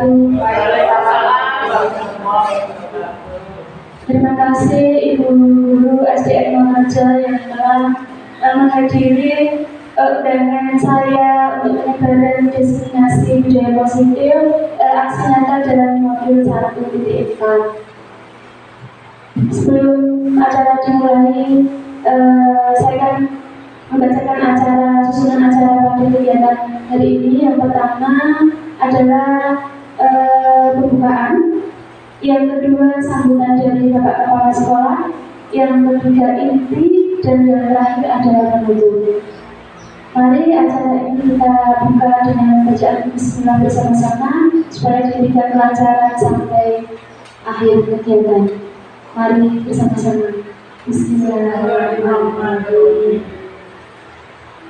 wabarakatuh. Terima kasih Ibu Guru SDN Monorejo yang telah menghadiri undangan saya untuk penyebaran diseminasi budaya positif aksi nyata dalam modul 1.4. Sebelum acara dimulai, saya akan membacakan susunan acara pada kegiatan hari ini. Yang pertama adalah pembukaan, yang kedua sambutan dari Bapak Kepala Sekolah, yang ketiga inti, dan yang terakhir adalah penutup. Mari acara ini kita buka dengan bacaan Bismillah bersama-sama supaya diberikan kelancaran sampai akhir kegiatan. Mari bersama-sama. Bismillahirrahmanirrahim.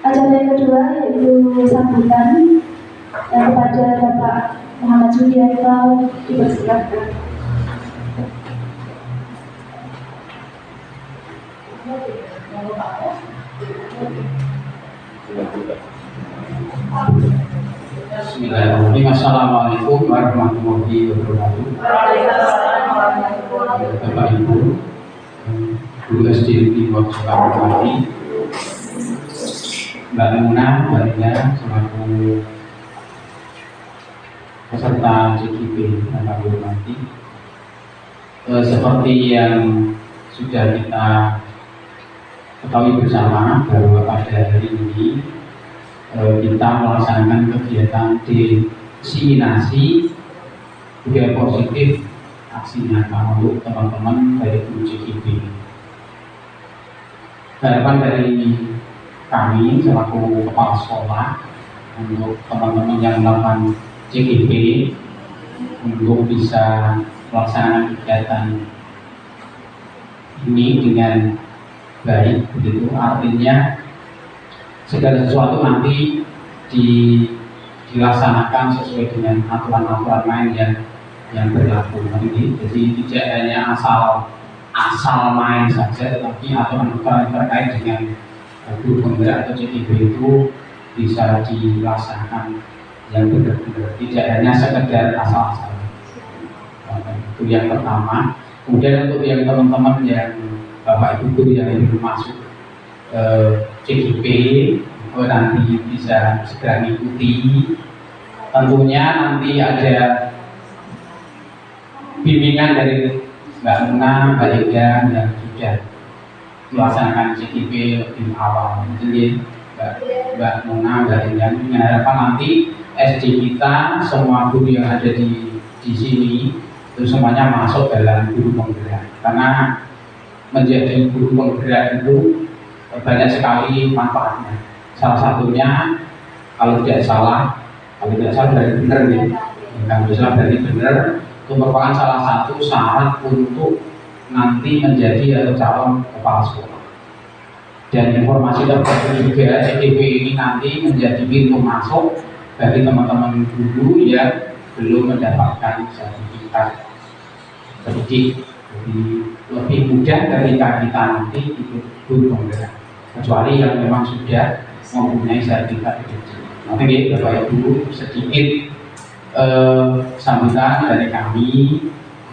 Acara yang kedua yaitu sambutan kepada Bapak Muhammad Julianto, dipersilakan. Bismillahirrahmanirrahim. Assalamualaikum warahmatullahi wabarakatuh. Bapak Ibu, Guru SD di Mojokerto, Mbak Muna, Mbaknya, selaku peserta CGP yang kami hormati. Seperti yang sudah kita ketahui bersama bahwa pada hari ini kita melaksanakan kegiatan diseminasi budaya positif aksi nyata untuk teman-teman dari guru CGP. Harapan dari kami selaku kepala sekolah untuk teman-teman yang melakukan CGP untuk bisa melaksanakan kegiatan ini dengan baik, begitu artinya segala sesuatu nanti dilaksanakan sesuai dengan aturan-aturan main yang berlaku. Jadi tidak hanya asal main saja, tetapi aturan-aturan terkait dengan guru penggerak atau CGP itu bisa dilaksanakan yang benar-benar, tidak hanya sekedar asal-asal. Itu yang pertama. Kemudian untuk yang teman-teman yang Bapak Ibu guru yang belum masuk CGP nanti bisa segera mengikuti. Tentunya nanti ada bimbingan dari Mbak Muna, Mbak Ida yang sudah melaksanakan CGP lebih awal. Jadi Mbak Muna, Mbak Ida dengan harapan nanti SD kita semua guru yang ada di sini itu semuanya masuk dalam guru penggerak, karena menjadi guru penggerak itu banyak sekali manfaatnya. Salah satunya kalau tidak salah berarti benar ya. Kalau salah berarti benar, itu merupakan salah satu syarat untuk nanti menjadi calon kepala sekolah. Dan informasi terbaru juga CGP ini nanti menjadi pintu masuk bagi teman-teman guru yang belum mendapatkan sertifikat pendidik. Jadi lebih mudah ketika kita nanti ikut guru penggerak, kecuali yang memang sudah mempunyai sertifikat pendidik. Nanti Bapak Ibu sedikit sambutan dari kami,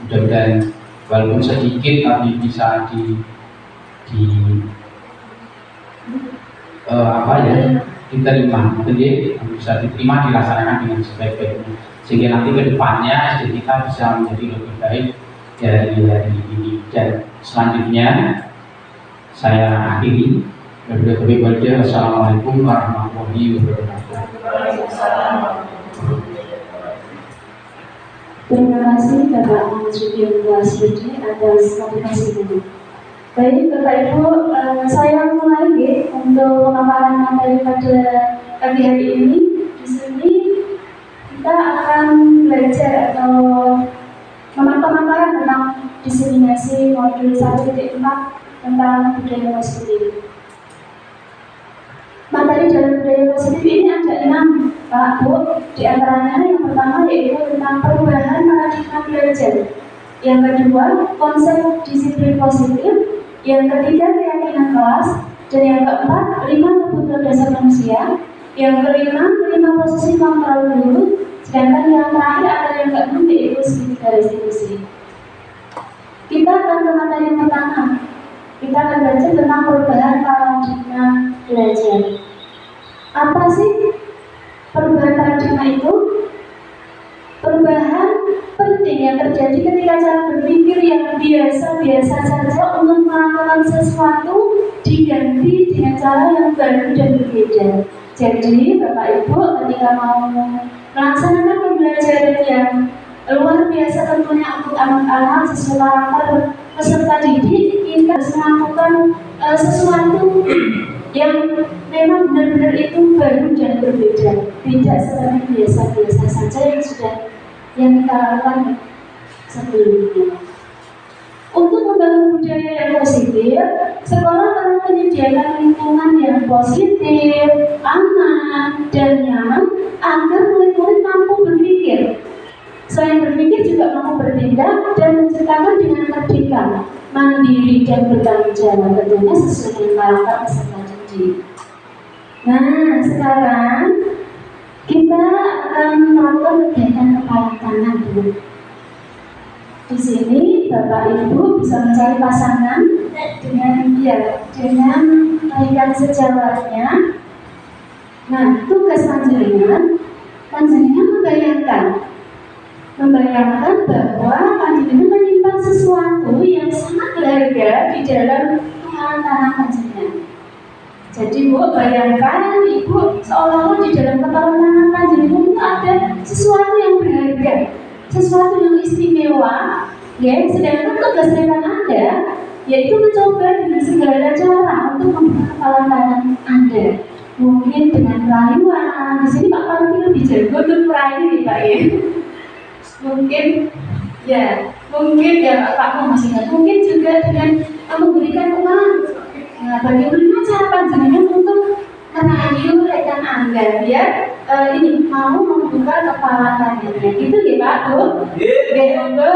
mudah-mudahan walaupun sedikit tapi bisa diterima, bisa diterima, dilaksanakan dengan sebaik-baiknya, sehingga nanti kedepannya SD kita bisa menjadi lebih baik dari ini. Dan selanjutnya saya akhiri. Wassalamualaikum warahmatullahi wabarakatuh. Terima kasih Bapak Muhammad Julianto atas motivasi ini. Baik Bapak Ibu, saya mulai untuk pemaparan materi pada pagi hari ini. Di sini kita akan belajar atau pemaparan tentang diseminasi modul 1.4 tentang budaya positif. Materi dalam budaya positif ini ada 6 Pak Bu. Di antaranya yang pertama yaitu tentang perubahan paradigma belajar. Yang kedua, konsep disiplin positif. Yang ketiga, keyakinan kelas. Dan yang keempat, 5 kebutuhan dasar manusia. Yang kelima, 5 posisi kontrol guru. Sedangkan yang terakhir ada yang umum yaitu speed restitusi. Kita akan ke materi yang pertama. Kita akan belajar tentang perubahan paradigma belajar. Apa sih perubahan paradigma itu? Perubahan penting yang terjadi ketika cara berpikir yang biasa-biasa saja untuk melakukan sesuatu diganti dengan cara yang baru dan berbeda. Jadi Bapak Ibu ketika mau melaksanakan pembelajaran yang luar biasa tentunya untuk anak-anak sesuai karakter peserta didik, kita harus melakukan sesuatu yang memang benar-benar itu baru dan berbeda, tidak seperti biasa-biasa saja yang kita lakukan sebelumnya. Untuk membangun budaya yang positif, sekolah perlu menyediakan lingkungan yang positif, aman, dan nyaman agar murid-murid mampu berpikir. Selain berpikir juga mampu bertindak dan menciptakan dengan merdeka, mandiri dan bertanggung jawab, tentunya sesuai dengan karakter peserta didik. Nah, sekarang kita akan melakukan kegiatan kepala tangan dulu. Di sini Bapak Ibu bisa mencari pasangan dengan tarikan sejawatnya. Nah, tugas panjenengan membayangkan bahwa panjenengan menyimpan sesuatu yang sangat berharga di dalam kepalan tangan panjenengan. Jadi Bu, bayangkan Ibu seolah-olah di dalam kepalan tangan panjenengan itu ada sesuatu yang berharga, sesuatu yang istimewa, ya. Sedangkan tugas rekan Anda yaitu mencoba dengan segala cara untuk membuka kepalan tangan Anda. Mungkin dengan rayuan. Di sini Pak Parti lebih jago untuk merayu ya Pak ya. Mungkin ya Pak masih ingat. Mungkin juga dengan memberikan uang. Nah, bagaimana cara panjenengan untuk merayu rekan Anda biar ini mau membuka kepala tangannya. Itu ya Pak Bu. Oke, monggo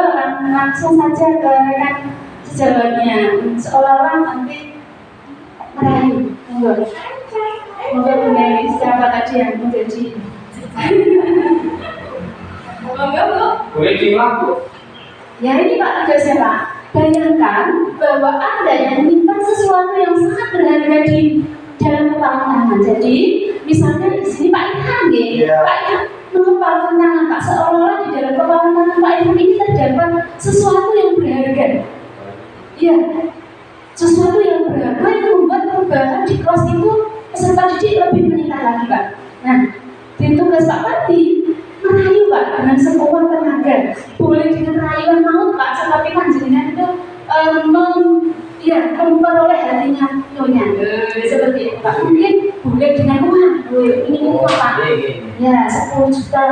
langsung saja ke rekan sejawatnya. Seolah-olah nanti merayu. Monggo mengenai siapa tadi yang menjadi. Monggo Bu. Boleh diulang Bu? Ya ini Pak tugasnya Pak. Bayangkan bahwa Anda yang menyimpan sesuatu yang sangat berharga di dalam kepala tangan. Jadi misalnya di sini Pak Ilham ya, Pak Ilham mengepalkan tangan Pak, seolah-olah di dalam kepala tangan Pak Ilham ini terdapat sesuatu yang berharga. Ya, sesuatu yang berharga yang membuat perubahan di kelas itu peserta didik lebih meningkat lagi Pak. Nah, di tugas Pak Pati merayu Pak dengan sekuat tenaga. Boleh dengan rayuan maut Pak, tetapi panjenengan itu memperoleh hatinya nyonya. Seperti itu Pak. Mungkin boleh dengan uang. Ini uang Pak. Ya, 10 juta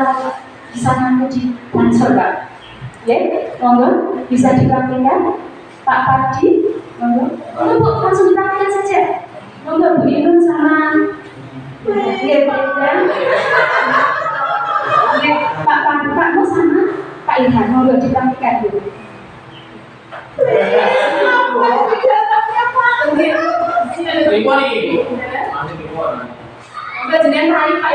bisa nanti di transfer Pak. Ya, monggo bisa dipraktikkan Pak Pati. Monggo Bu, langsung dipraktikkan saja. Monggo Bu Inun sama Pak Mo sama Pak Ilham, monggo dipraktikkan dulu. Enggak jenengan raih Pak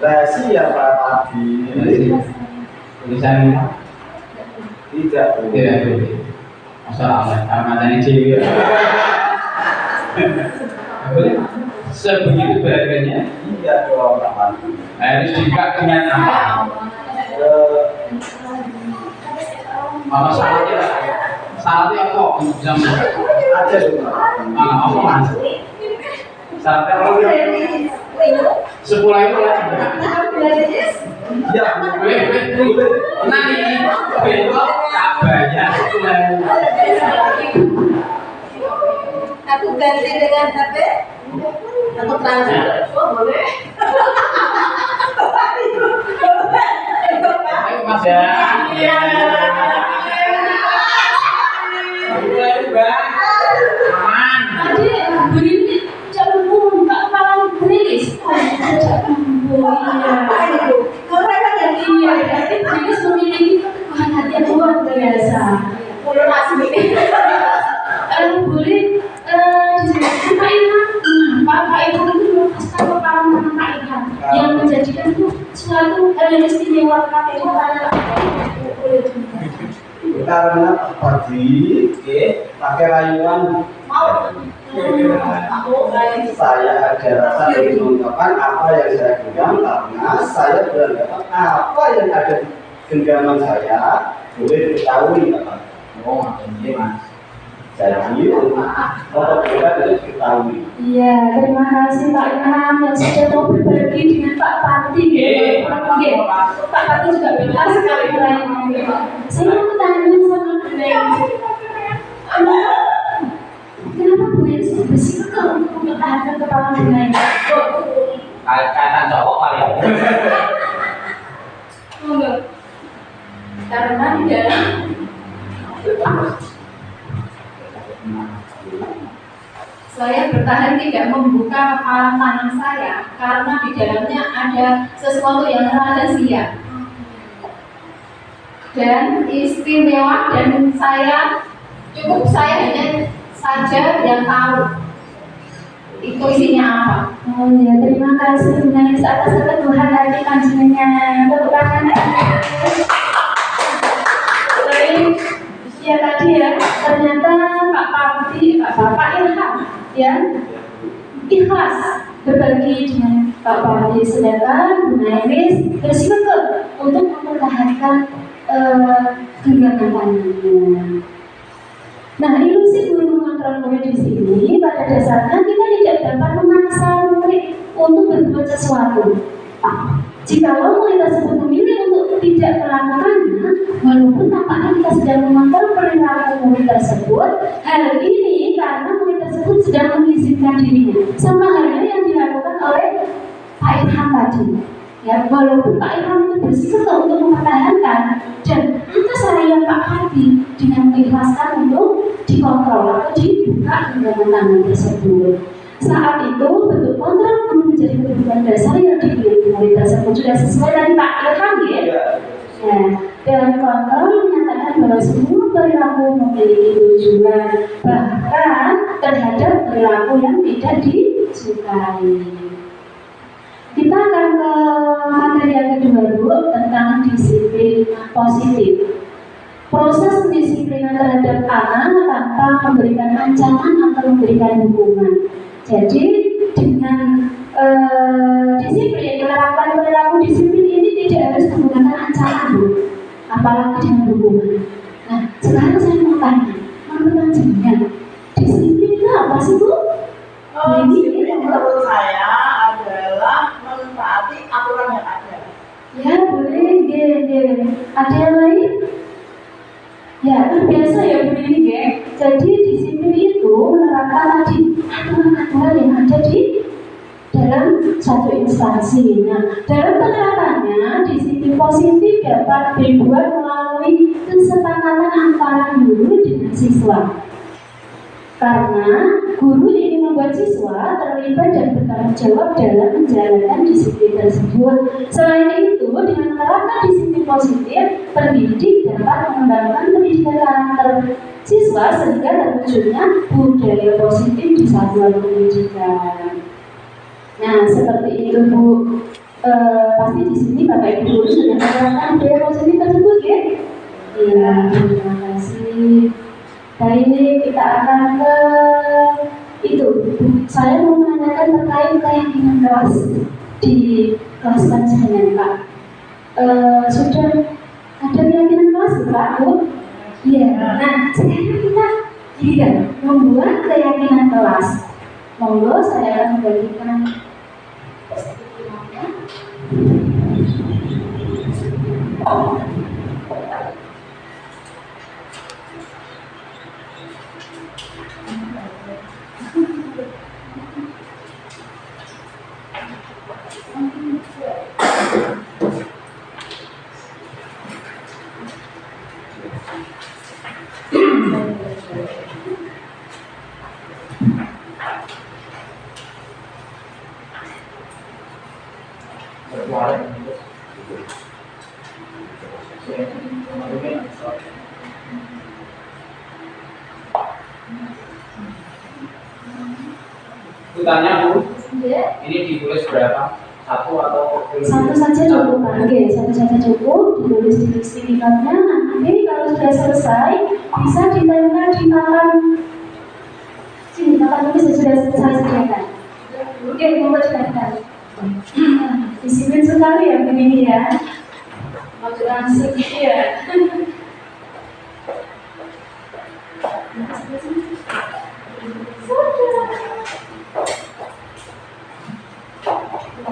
rahasia Pak Abi. Tulisan Tidak boleh. Masalah karena tadi cewek. Boleh. Sebegitu berharganya. Iya dong Pak Abi. Harus dibuka dengan apa? Mama syaratnya apa? Jam Ada dong Pak Abi. apa Mas? Syaratnya apa? 10 itu lah. Iya Boleh. Nah ini besok tak bayar 10.000. Aku ganti dengan HP. Aku transfer. Oh boleh. Ayo Mas ya. Iya. Boleh Bang. Aman. Tadi Bu ini jangan buka kepala gelis. Iya. suatu hal yang istimewa pakai warna boleh juga. Karena tadi pakai rayuan saya ada rasa ingin mengungkapkan apa yang saya genggam karena saya beranggapan apa yang ada di genggaman saya boleh diketahui Bapak. Oh, ini mas. Jadi untuk kita itu diketahui. Iya, terima kasih Pak Ilham yang sudah mau berbagi dengan Pak Pati. Pak Pati juga bebas sekali lainnya. Saya mau tanya sama Bu Neng. Kenapa Bu Neng sudah bersikap untuk mempertahankan kepala Bu Neng? Kaitan cowok kali ya. Karena di dalam saya bertahan tidak membuka kepala tangan saya karena di dalamnya ada sesuatu yang rahasia dan istimewa dan saya hanya saja yang tahu itu isinya apa. Oh ya, terima kasih Bu Neng atas keteguhan hati panjenengan. Tepuk tangan. Ya tadi ya, ternyata Bapak Ilham ya ikhlas berbagi dengan Pak Pati, sedangkan Bu Nairis bersikukuh untuk mempertahankan genggaman tangannya. Nah, ilusi guru mengontrol murid di sini pada dasarnya kita tidak dapat memaksa murid untuk berbuat sesuatu. Jikalau murid tersebut memilih untuk tidak melakukannya, walaupun tampaknya kita sedang mengontrol perilaku murid tersebut, hal ini karena murid tersebut sedang mengizinkan dirinya, sama halnya yang dilakukan oleh Pak Ilham tadi. Ya, walaupun Pak Ilham itu bersikeras untuk mempertahankan dan itu saya Pak Pati dengan mengikhlaskan untuk dikontrol atau dibuka genggaman tangan tersebut. Saat itu bentuk kontrol guru menjadi kebutuhan dasar yang dimiliki murid tersebut sudah sesuai dari Pak Ilham ya. Ya, dan kontrol menyatakan bahwa semua perilaku memiliki tujuan, bahkan terhadap perilaku yang tidak disukai. Kita akan ke materi yang kedua dulu tentang disiplin positif. Proses pendisiplinan terhadap anak tanpa memberikan ancaman atau memberikan hukuman. Jadi dengan disiplin, menerapkan perilaku disiplin ini tidak harus menggunakan ancaman, Bu, apalagi dengan hukuman. Nah, sekarang saya mau tanya, menurut panjenengan, disiplin itu apa sih, Bu? ini menurut saya adalah menaati aturan yang ada. Ya, boleh, ada yang lain? Ya, itu biasa ya Bu Nini ya. Jadi disiplin itu menerapkan tadi aturan-aturan yang ada di dalam satu instansi. Nah, dalam penerapannya disiplin positif dapat dibuat melalui kesepakatan antara guru dengan siswa. Karena guru ingin membuat siswa terlibat dan bertanggung jawab dalam menjalankan disiplin tersebut. Selain itu, dengan menerapkan disiplin positif, pendidik dapat mengembangkan pendidikan karakter siswa sehingga terwujudnya budaya positif di satuan pendidikan. Nah, seperti itu Bu. Pasti di sini Bapak Ibu guru sudah menerapkan budaya positif tersebut ya. Iya, terima kasih. Baik, kita akan ke itu. Saya mau menanyakan terkait keyakinan kelas di kelas panjenengan Pak. Sudah ada keyakinan kelas Pak, Bu? Iya. Nah, sekarang kita kan membuat keyakinan kelas. Monggo saya akan membagikan. Tanya Bu, ini ditulis berapa? satu atau Satu saja cukup, Pak. Oke, satu saja cukup. Ditulis di sertifikatnya. Nanti kalau sudah selesai, bisa ditempel di papan sini. Papan tulis sudah selesai sediakan. Oke, mau dicatat. Disiplin sekali ya begini ya. Mau langsung ya.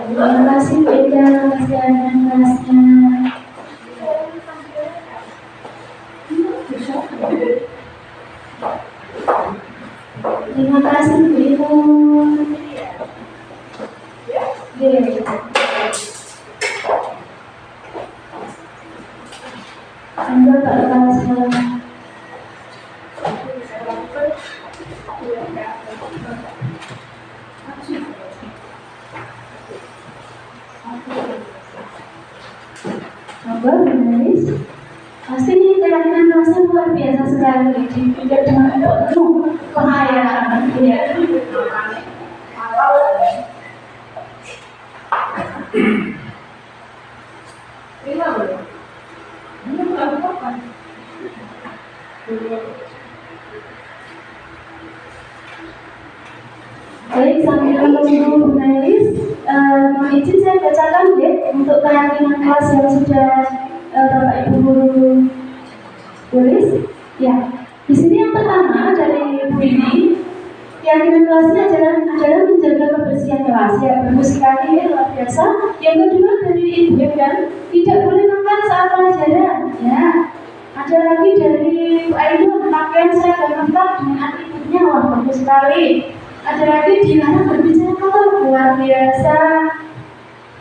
Terima kasih Bu Ida, masih ada kelasnya. Terima kasih Bu Ibu. Anda Pak Kepala. Coba menulis. Pasti ini keyakinan rasa luar biasa sekali. Tidak dengan penuh kehayaan. Ya. Baik, sambil menunggu menulis, mohon izin saya bacakan ya untuk keyakinan kelas yang sudah Bapak Ibu guru tulis. Ya, di sini yang pertama dari Bu ini, keyakinan kelasnya adalah menjaga kebersihan kelas. Ya, bagus sekali, luar biasa. Yang kedua dari Ibu Edan, tidak boleh makan saat pelajaran. Ya, ada lagi dari Bu Ainun, pakaian seragam lengkap dengan atributnya, wah bagus sekali. Ada lagi dilarang berbicara kotor, luar biasa.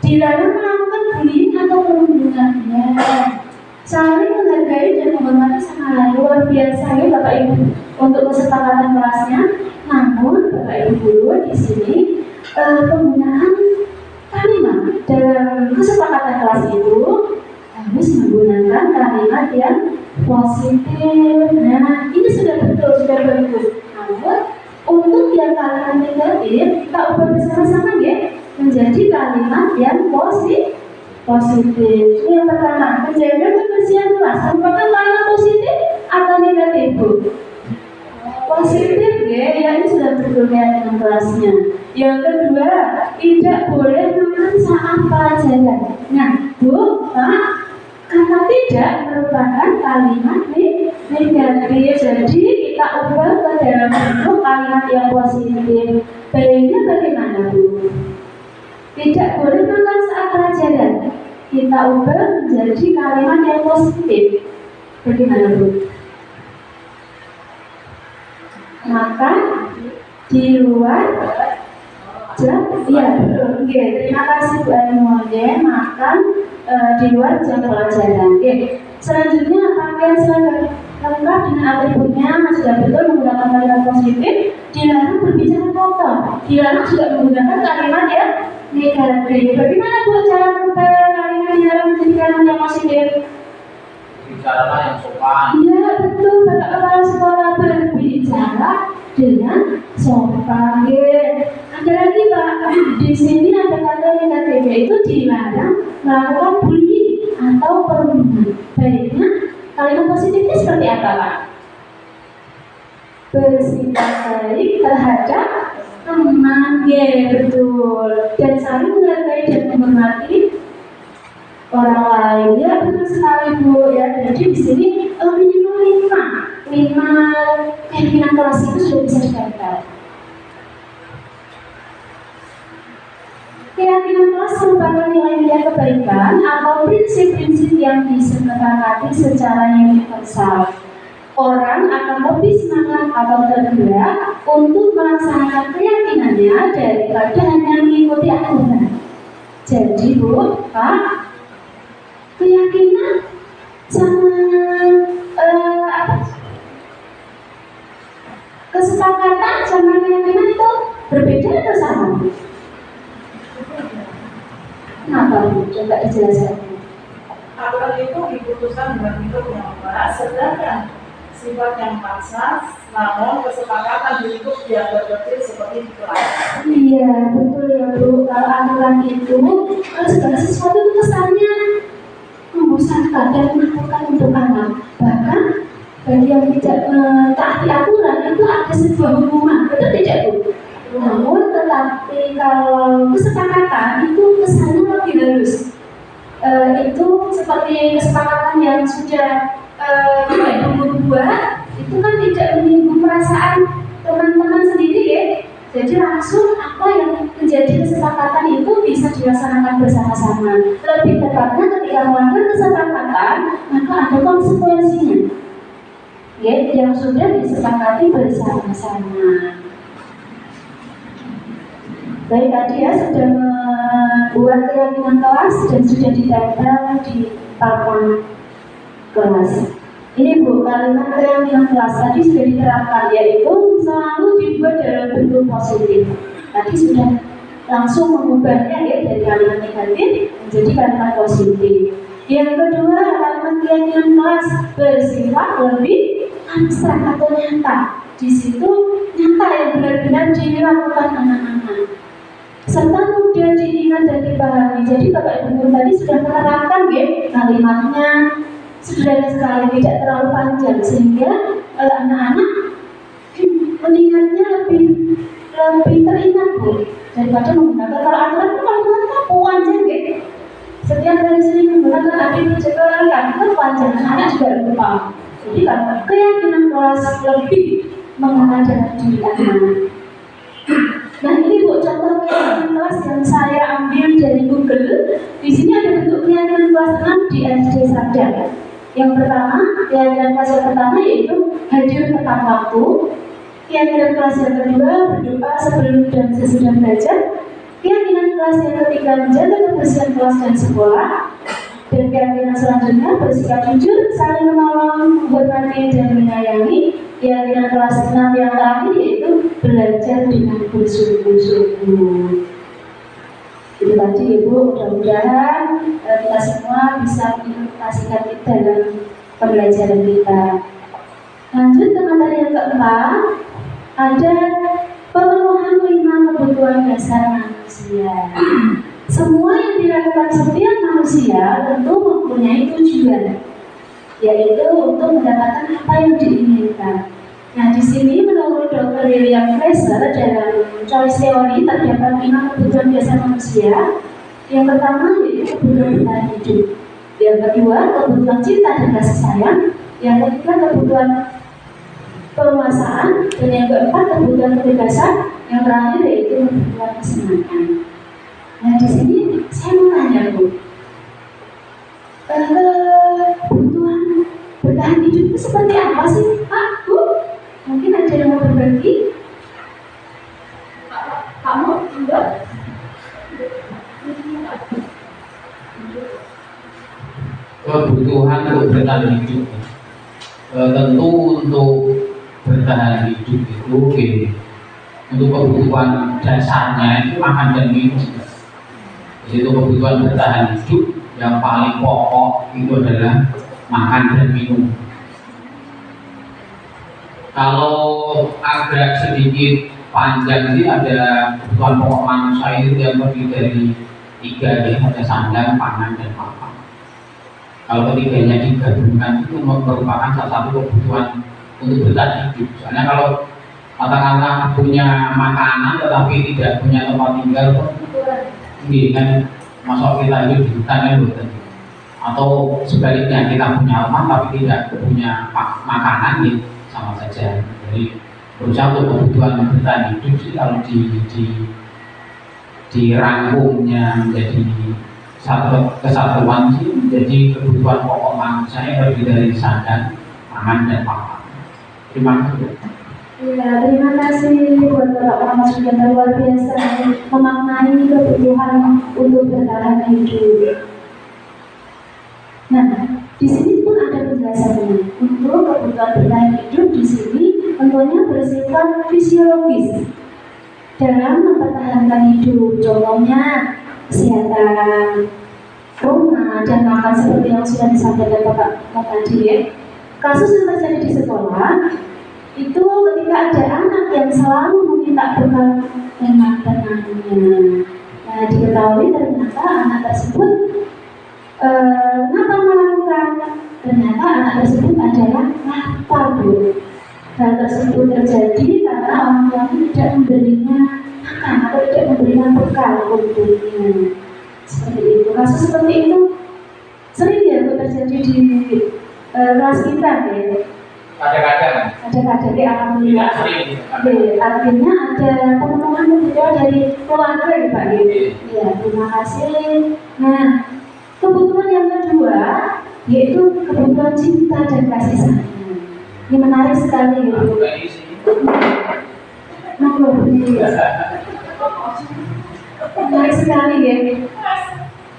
Dilarang melakukan bullying atau perundungan. Ya. Saling menghargai dan menghormati sama lain, luar biasa ya Bapak Ibu untuk kesepakatan kelasnya. Namun Bapak Ibu guru di sini penggunaan kalimat dalam kesepakatan kelas itu harus menggunakan kalimat yang positif. Nah, ini sudah betul, sudah bagus. Namun untuk yang kalimat negatif kita ubah bersama-sama ya menjadi kalimat yang positif. Yang pertama, menjaga kebersihan kelas. Apakah kalimat positif atau negatif Bu? Positif ya, ini sudah betul dengan kelasnya. Yang kedua, tidak boleh makan saat pelajaran. Nah, Bu, Pak, kata tidak merupakan kalimat negatif. Jadi kita ubah ke dalam bentuk kalimat yang positif. Baiknya bagaimana Bu? Tidak boleh makan saat pelajaran. Kita ubah menjadi kalimat yang positif. Bagaimana Bu? Makan di luar jam. Ya, betul. Oke, terima kasih Bu Ainun. Makan di luar jam pelajaran. Oke. Selanjutnya pakaian seragam lengkap dengan atributnya, sudah betul menggunakan kalimat positif. Dilarang berbicara kotor. Dilarang juga menggunakan kalimat yang negatif. Bagaimana Bu cara mengubah kalimat dilarang menjadi kalimat yang positif? Bicara yang sopan. Iya betul, Bapak Kepala Sekolah berbicara dengan sopan. Ada lagi Pak, di sini ada kata negatif yaitu dilarang melakukan bullying atau perundungan. Baiknya kalimat positifnya seperti apa Pak? Bersikap baik terhadap teman, betul, dan saling menghargai dan menghormati orang lain. Ya betul sekali Bu ya. Jadi di sini minimal 5 keyakinan kelas itu sudah bisa dikatakan. Keyakinan kelas merupakan nilai-nilai kebaikan atau prinsip-prinsip yang disepakati secara universal. Orang akan lebih semangat atau tergerak untuk melaksanakan keyakinannya daripada hanya mengikuti aturan. Jadi Bu, Pak, keyakinan sama kesepakatan sama keyakinan itu berbeda atau sama? Kenapa Bu? Coba dijelaskan. Aturan itu diputuskan dengan itu yang membahas, sedangkan sifat yang paksa, namun kesepakatan untuk dianggap betul seperti itu. Iya, betul ya Bu. Kalau aturan itu, segala sesuatu itu kesannya membosankan dan menakutkan untuk anak. Bahkan bagi yang tidak mentaati aturan itu ada sebuah hukuman, betul tidak Bu? Namun tetapi kalau kesepakatan itu kesannya lebih halus. Itu seperti kesepakatan yang sudah buat itu kan tidak menyinggung perasaan teman-teman sendiri ya. Jadi langsung apa yang menjadi kesepakatan itu bisa dilaksanakan bersama-sama. Lebih tepatnya ketika melanggar kesepakatan maka ada konsekuensinya ya, yang sudah disepakati bersama-sama. Baik, tadi ya sudah membuat keyakinan kelas dan sudah ditempel di papan kelas. Ini Bu, kalimat keyakinan kelas tadi sudah diterapkan, yaitu selalu dibuat dalam bentuk positif. Tadi sudah langsung mengubahnya ya dari kalimat negatif menjadi kalimat positif. Yang kedua, kalimat keyakinan kelas bersifat lebih abstrak atau nyata. Di situ nyata yang benar-benar dilakukan anak-anak, serta mudah diingat dan dipahami. Jadi Bapak Ibu Guru tadi sudah menerapkan ya, kalimatnya sederhana sekali, tidak terlalu panjang sehingga anak-anak mengingatnya lebih teringat Bu, daripada menggunakan kalau aturan itu kalimatnya panjang ya. Setiap dari sini menggunakan adik percakapan itu panjang, anak juga lupa. Jadi kalau keyakinan kelas lebih mengenal dalam diri anak-anak. Nah ini Bu, contoh keyakinan kelas yang saya ambil dari Google. Di sini ada bentuk keyakinan kelas 6 di SD Sadar. Yang pertama, keyakinan kelas yang pertama yaitu hadir tepat waktu. Keyakinan kelas yang kedua, berdoa sebelum dan sesudah belajar. Keyakinan kelas yang ketiga, menjaga kebersihan kelas dan sekolah. Dan keyakinan selanjutnya, bersikap jujur, saling menolong, menghormati dan menyayangi. Keyakinan kelas 6 yang terakhir yaitu belajar dengan bersungguh-sungguh. Itu tadi Ibu, mudah-mudahan kita semua bisa mengimplementasikan itu dalam pembelajaran kita. Lanjut ke materi yang keempat, ada pemenuhan 5 kebutuhan dasar manusia. Semua yang dilakukan setiap manusia tentu mempunyai tujuan, yaitu untuk mendapatkan apa yang diinginkan. Nah, di sini menurut Dr. William Fraser dalam choice theory terdapat 5 kebutuhan dasar manusia. Yang pertama yaitu kebutuhan bertahan hidup. Yang kedua, kebutuhan cinta dan kasih sayang. Yang ketiga, kebutuhan penguasaan. Dan yang keempat, kebutuhan kebebasan. Yang terakhir yaitu kebutuhan kesenangan. Nah, di sini saya mau tanya Bu, kebutuhan bertahan hidup itu seperti apa sih Pak, Bu? Mungkin ada yang mau berbagi? Kamu enggak? Kebutuhan untuk bertahan hidup, tentu untuk bertahan hidup itu untuk kebutuhan dasarnya itu makan dan minum. Jadi kebutuhan bertahan hidup yang paling pokok itu adalah makan dan minum. Kalau agak sedikit panjang ini ada kebutuhan pokok manusia itu yang terdiri dari 3 ya, ada sandang, pangan, dan papan. Kalau ketiganya digabungkan itu merupakan salah satu kebutuhan untuk bertahan hidup. Soalnya kalau katakanlah punya makanan tetapi tidak punya tempat tinggal pun ini kan masuk kita hidup di hutan kan betul. Atau sebaliknya kita punya rumah tapi tidak punya makanan ya sama saja. Jadi berusaha untuk kebutuhan bertahan hidup sih kalau dirangkumnya menjadi satu kesatuan sih menjadi kebutuhan pokok manusia yang terdiri dari sandang, pangan, dan papan. Terima kasih. Ya, terima kasih buat Bapak Mas yang luar biasa memaknai kebutuhan untuk bertahan hidup. Nah, di sini pun ada penjelasannya. Untuk kebutuhan bertahan hidup di sini tentunya bersifat fisiologis dalam mempertahankan hidup. Contohnya kesehatan, rumah, dan makan seperti yang sudah disampaikan Bapak tadi ya. kasus yang terjadi di sekolah itu ketika ada anak yang selalu meminta bekal dengan temannya. Nah, diketahui ternyata anak tersebut kenapa melakukan? Ternyata anak tersebut adalah lapar, Bu. Hal tersebut terjadi karena orang tuanya tidak memberinya makan atau tidak memberikan bekal untuknya. Seperti itu. Kasus seperti itu sering ya Bu terjadi di kelas kita ya. Kadang-kadang ya, alhamdulillah. Artinya ada pemenuhan juga dari keluarga ya Pak ya. Ya, terima kasih. Nah, kebutuhan yang kedua yaitu kebutuhan cinta dan kasih sayang. Ini menarik sekali ya Bu. Menarik sekali ya.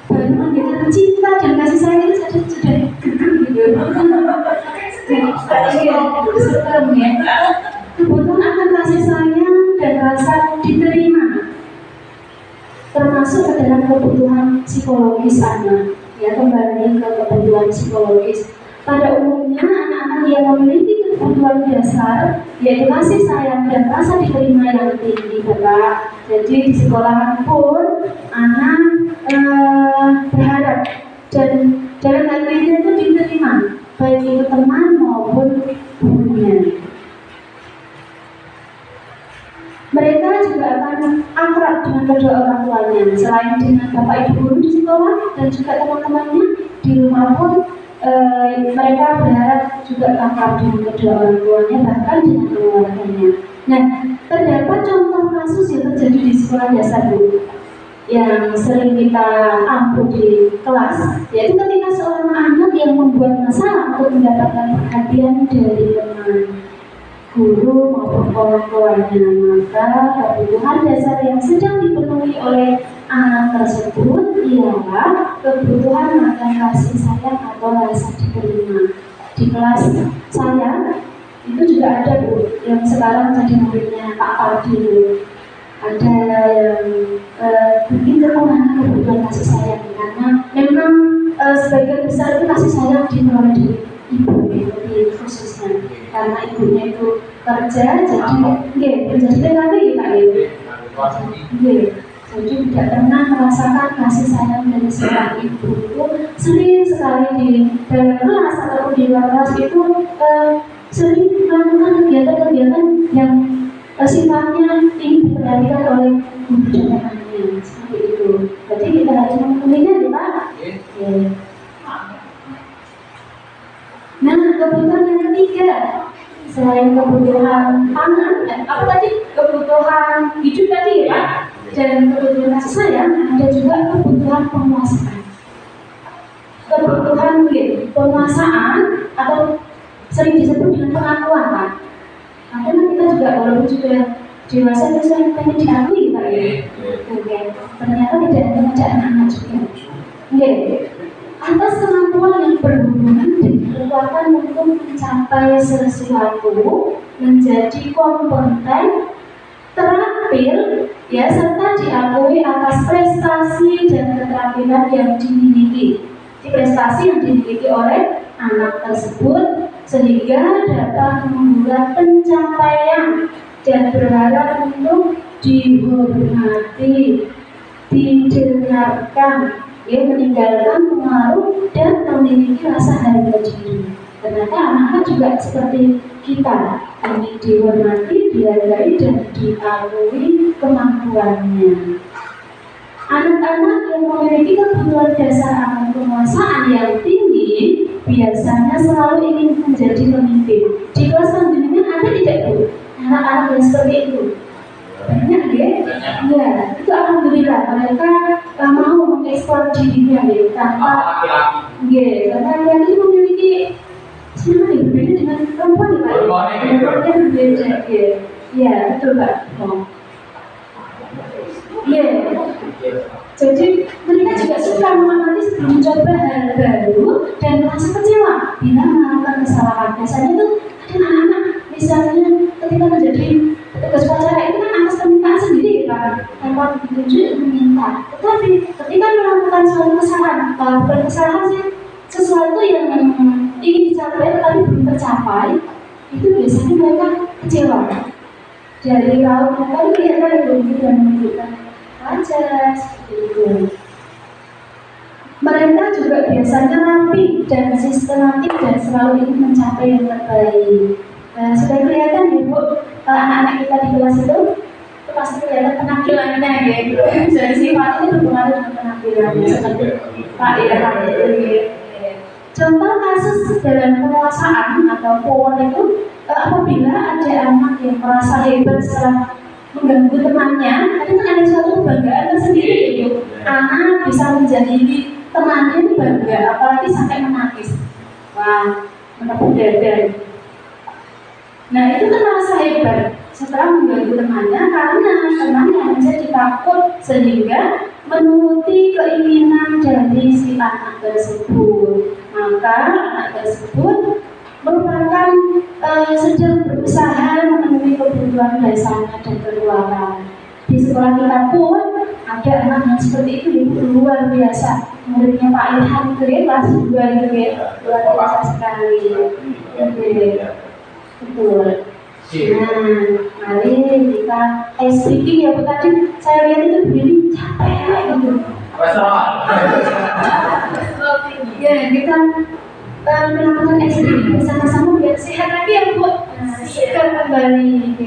Baru mendengar cinta dan kasih sayang itu sudah geger gitu. Serem ya. Kebutuhan akan kasih sayang dan rasa diterima termasuk adalah kebutuhan psikologis anak. Ya, kembali ke kebutuhan psikologis. Pada umumnya anak-anak yang memiliki kebutuhan dasar yaitu kasih sayang dan rasa diterima yang tinggi, Bapak. Jadi di sekolahan pun anak berharap dan dalam hal ini itu diterima baik itu teman maupun gurunya. Mereka juga akan akrab dengan kedua orang tuanya, selain dengan bapak ibu guru di sekolah dan juga teman-temannya di rumah pun mereka berharap juga akrab dengan kedua orang tuanya, bahkan dengan keluarganya. Nah, terdapat contoh kasus yang terjadi di sekolah dasar Bu yang sering kita ampuh di kelas, yaitu ketika seorang anak yang membuat masalah untuk mendapatkan perhatian dari teman, guru maupun orang tuanya, maka kebutuhan dasar yang sedang dipenuhi oleh anak tersebut ialah kebutuhan akan kasih sayang atau rasa diterima. Di kelas saya itu juga ada Bu yang sekarang jadi muridnya Pak Aldi. Ada yang bikin kekurangan kebutuhan kasih sayang karena memang sebagian besar itu kasih sayang dimulai dari ibu lebih khususnya karena ibunya itu kerja jadi menjadi PKB ya Pak ya. Jadi tidak pernah merasakan kasih sayang dari seorang ibu. Itu sering sekali di dalam kelas atau di luar kelas itu sering melakukan kegiatan-kegiatan yang sifatnya ingin diperhatikan oleh guru dan temannya, seperti itu. Jadi kita harus memenuhinya ya Pak. Ya. Nah, kebutuhan yang ketiga selain kebutuhan pangan, apa tadi? Kebutuhan hidup tadi ya Pak. Dan kebutuhan kasih sayang, ada juga kebutuhan penguasaan. Kebutuhan penguasaan atau sering disebut dengan pengakuan Pak. Karena kita juga walaupun sudah dewasa itu sering pengen diakui Pak ya. Ternyata tidak hanya anak-anak juga. Atas kemampuan yang berhubungan dengan kekuatan untuk mencapai sesuatu, menjadi kompeten, terampil, ya serta diakui atas prestasi dan keterampilan yang dimiliki. Prestasi yang dimiliki oleh anak tersebut sehingga dapat membuat pencapaian dan berharap untuk dihormati, didengarkan, ya, meninggalkan pengaruh dan memiliki rasa harga diri. Ternyata anak-anak juga seperti kita, ingin dihormati, dihargai dan diakui kemampuannya. Anak-anak yang memiliki kebutuhan dasar akan penguasaan yang tinggi biasanya selalu ingin menjadi pemimpin. Di kelas panjenengan ada tidak Bu? Anak-anak yang seperti itu? Banyak ya? Ya, itu alhamdulillah mereka mau mengeksplor dirinya ya, tanpa karena yang itu memiliki sebenarnya berbeda dengan perempuan ya Pak. Perempuannya berbeda ya, betul Pak. Jadi mereka juga suka mengamati sebelum mencoba hal baru dan merasa kecewa bila melakukan kesalahan. Biasanya itu ada anak-anak misalnya ketika menjadi petugas upacara itu kan atas permintaan sendiri ya Pak, tanpa ditunjuk meminta. Tetapi ketika melakukan suatu kesalahan, bukan kesalahan sih, sesuatu yang ingin dicapai tetapi belum tercapai, itu biasanya mereka kecewa. Dari raut mereka kelihatan itu dan menunjukkan wajah seperti itu. Mereka juga biasanya rapi dan sistematik dan selalu ingin mencapai yang terbaik. Sudah kelihatan ya Bu, anak-anak kita di kelas itu pasti kelihatan penampilannya gitu. Jadi sifat itu berpengaruh dengan penampilannya seperti Pak Irham gitu. Contoh kasus dalam penguasaan atau power itu, apabila ada anak yang merasa hebat setelah mengganggu temannya, itu kan ada suatu kebanggaan tersendiri itu. Anak bisa menjadi temannya bangga, apalagi sampai menangis. Wah, menepuk dada. Nah itu kan merasa hebat setelah mengganggu temannya karena temannya menjadi takut sehingga menuruti keinginan dari si anak tersebut. Maka anak tersebut merupakan sedang berusaha memenuhi kebutuhan dasarnya dan keluaran. Di sekolah kita pun ada anak yang seperti itu, luar biasa. Muridnya Pak Ilham itu ya, kelas 2 itu ya, luar biasa sekali. Betul. Nah, mari kita speaking ya Bu, tadi saya lihat itu begini capek gitu. Ya, kita melakukan speaking bersama-sama biar sehat lagi ya Bu. Sehat kembali.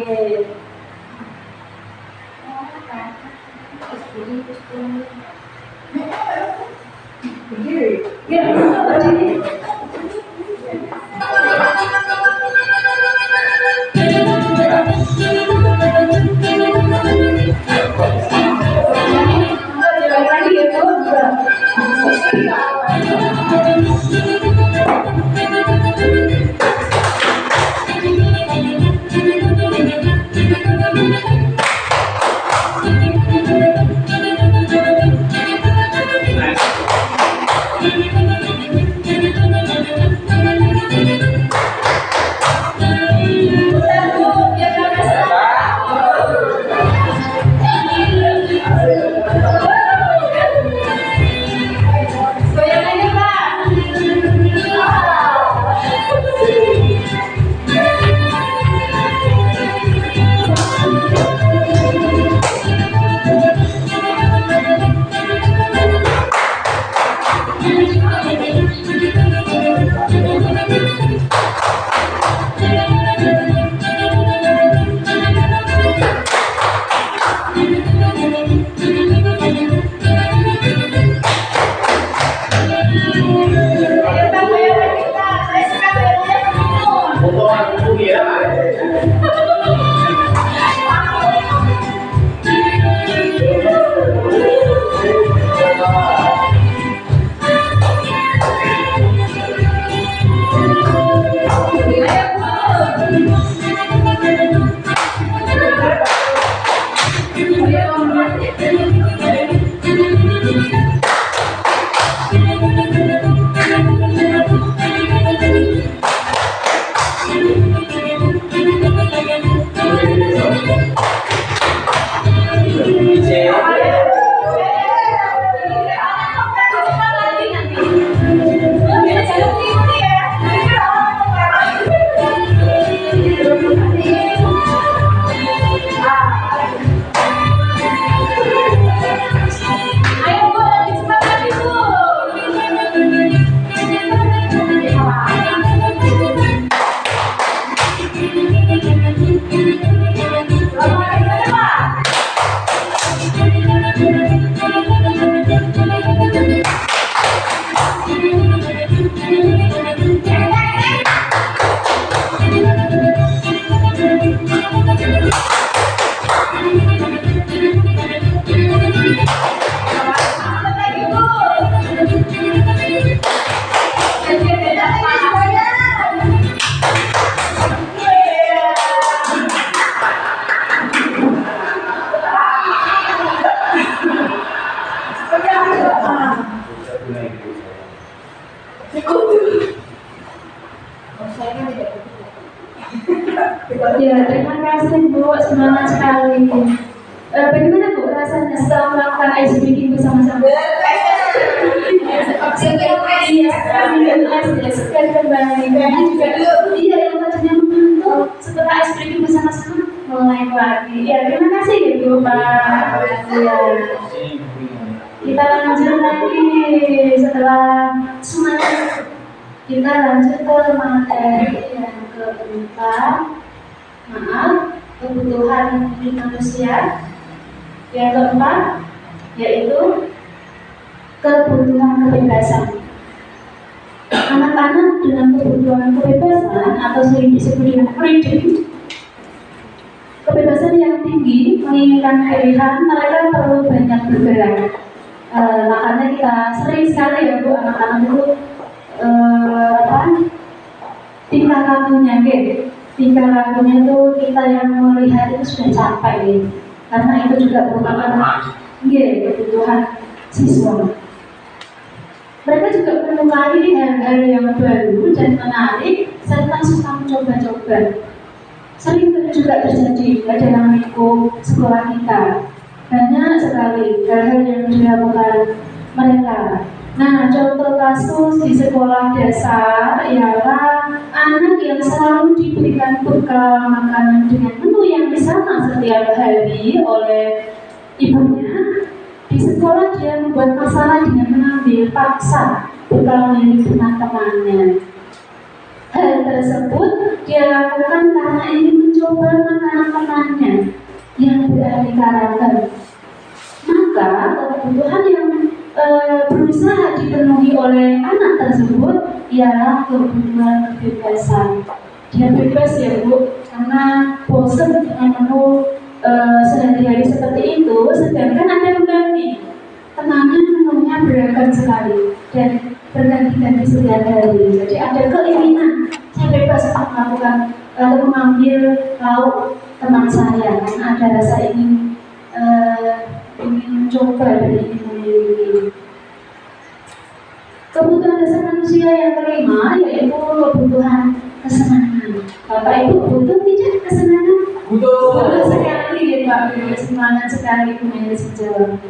Ya, berdiri. Lagi ya Bu. Ya, terima kasih Bu, semangat sekali. Bagaimana Bu rasanya setelah melakukan ice breaking bersama-sama? Iya, sekarang juga sekian kembali. Karena juga iya yang tadinya mengantuk setelah SPP bersama-sama mulai lagi. Ya, terima kasih ya Bu Pak. Ya. Kita lanjut lagi setelah semangat. Kita lanjut ke materi yang keempat. Maaf, kebutuhan hidup manusia. Yang keempat yaitu kebutuhan kebebasan. Anak-anak dengan kebutuhan kebebasan atau sering disebut dengan freedom, kebebasan yang tinggi menginginkan pilihan, mereka perlu banyak bergerak. Makanya kita sering sekali ya Bu, anak-anak itu tingkah lakunya tingkah lakunya itu kita yang melihat itu sudah capek gitu. Karena itu juga merupakan kebutuhan siswa. Mereka juga menyukai hal-hal yang baru dan menarik serta suka mencoba-coba. Sering juga terjadi dalam lingkup sekolah kita. Banyak sekali hal-hal yang dilakukan mereka. Nah, contoh kasus di sekolah dasar ialah anak yang selalu diberikan bekal makanan dengan menu yang sama setiap hari oleh ibunya. Di sekolah dia membuat masalah dengan mengambil paksa bekal milik teman-temannya. Hal tersebut dia lakukan karena ingin mencoba makanan temannya yang beraneka ragam. Maka kebutuhan yang berusaha dipenuhi oleh anak tersebut ialah kebutuhan kebebasan. Dia bebas ya Bu, karena bosan dengan menu sehari-hari seperti itu, sedangkan ada pengganti. Temannya menunya beragam sekali dan berganti-ganti setiap hari. Jadi ada keinginan saya bebas melakukan atau mengambil lauk teman saya karena ada rasa ingin mencoba dan ingin memiliki. Kebutuhan dasar manusia yang kelima yaitu kebutuhan kesenangan. Bapak Ibu butuh tidak kesenangan? Butuh sekali ya Pak, semangat sekali punya sejauh.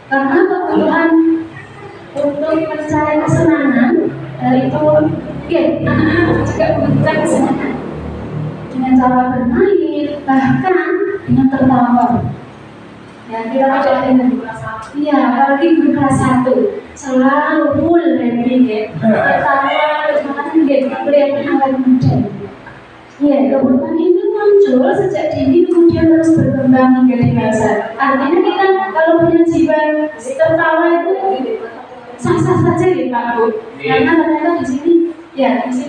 Karena kebutuhan untuk mencari kesenangan itu anak-anak juga membutuhkan kesenangan dengan cara bermain, bahkan dengan tertawa. Ya, kita ada dengan iya, apalagi guru kelas 1 selalu full happy ya, tertawa, semangat kelihatan awal muda. Ya, kebutuhan itu muncul sejak dini kemudian terus berkembang hingga dewasa. Artinya kita kalau punya jiwa tertawa itu sah-sah saja ya Pak Bu. Karena ternyata di sini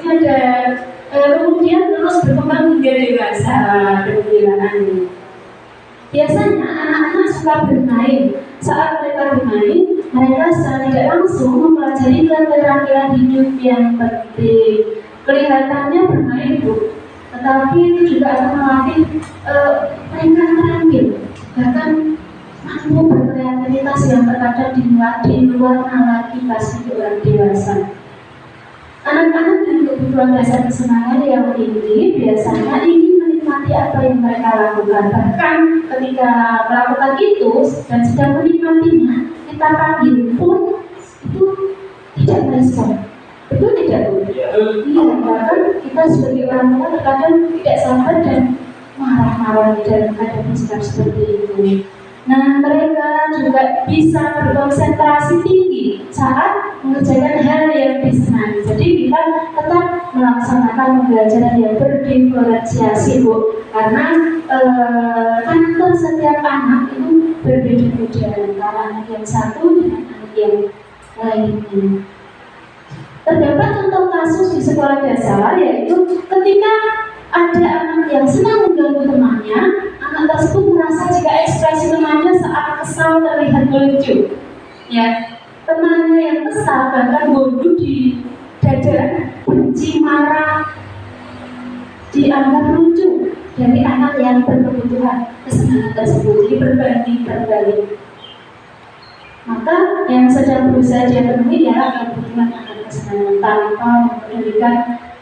ada kemudian terus berkembang hingga dewasa kemudian. Biasanya anak-anak suka bermain. Saat mereka bermain, mereka secara tidak langsung mempelajari keterampilan hidup yang penting. Kelihatannya bermain Bu, tetapi itu juga akan melatih mereka terampil, bahkan mampu berkreativitas yang terkadang di luar nalar kita sebagai orang dewasa. Anak-anak dengan kebutuhan dasar kesenangan yang tinggi biasanya ingin menikmati apa yang mereka lakukan. Bahkan ketika melakukan itu dan sedang menikmatinya, kita panggil pun itu tidak merespon. Betul tidak Bu? Iya, bahkan kita sebagai orang tua terkadang tidak sabar dan marah-marah dan ada sikap seperti itu. Nah, mereka juga bisa berkonsentrasi tinggi saat mengerjakan hal yang disenangi. Jadi kita tetap melaksanakan pembelajaran yang berdiferensiasi Bu, karena karakter setiap anak itu berbeda-beda antara anak yang satu dengan anak yang lainnya. Terdapat contoh kasus di sekolah dasar yaitu ketika ada anak yang senang mengganggu temannya, anak tersebut merasa jika ekspresi temannya saat kesal terlihat lucu. Ya, temannya yang kesal bahkan bodoh di dada, benci, marah, dianggap lucu dari anak yang berkebutuhan kesenangan tersebut. Jadi berbanding terbalik. Maka yang sedang berusaha dia penuhi ialah kebutuhan anak kesenangan tanpa mempedulikan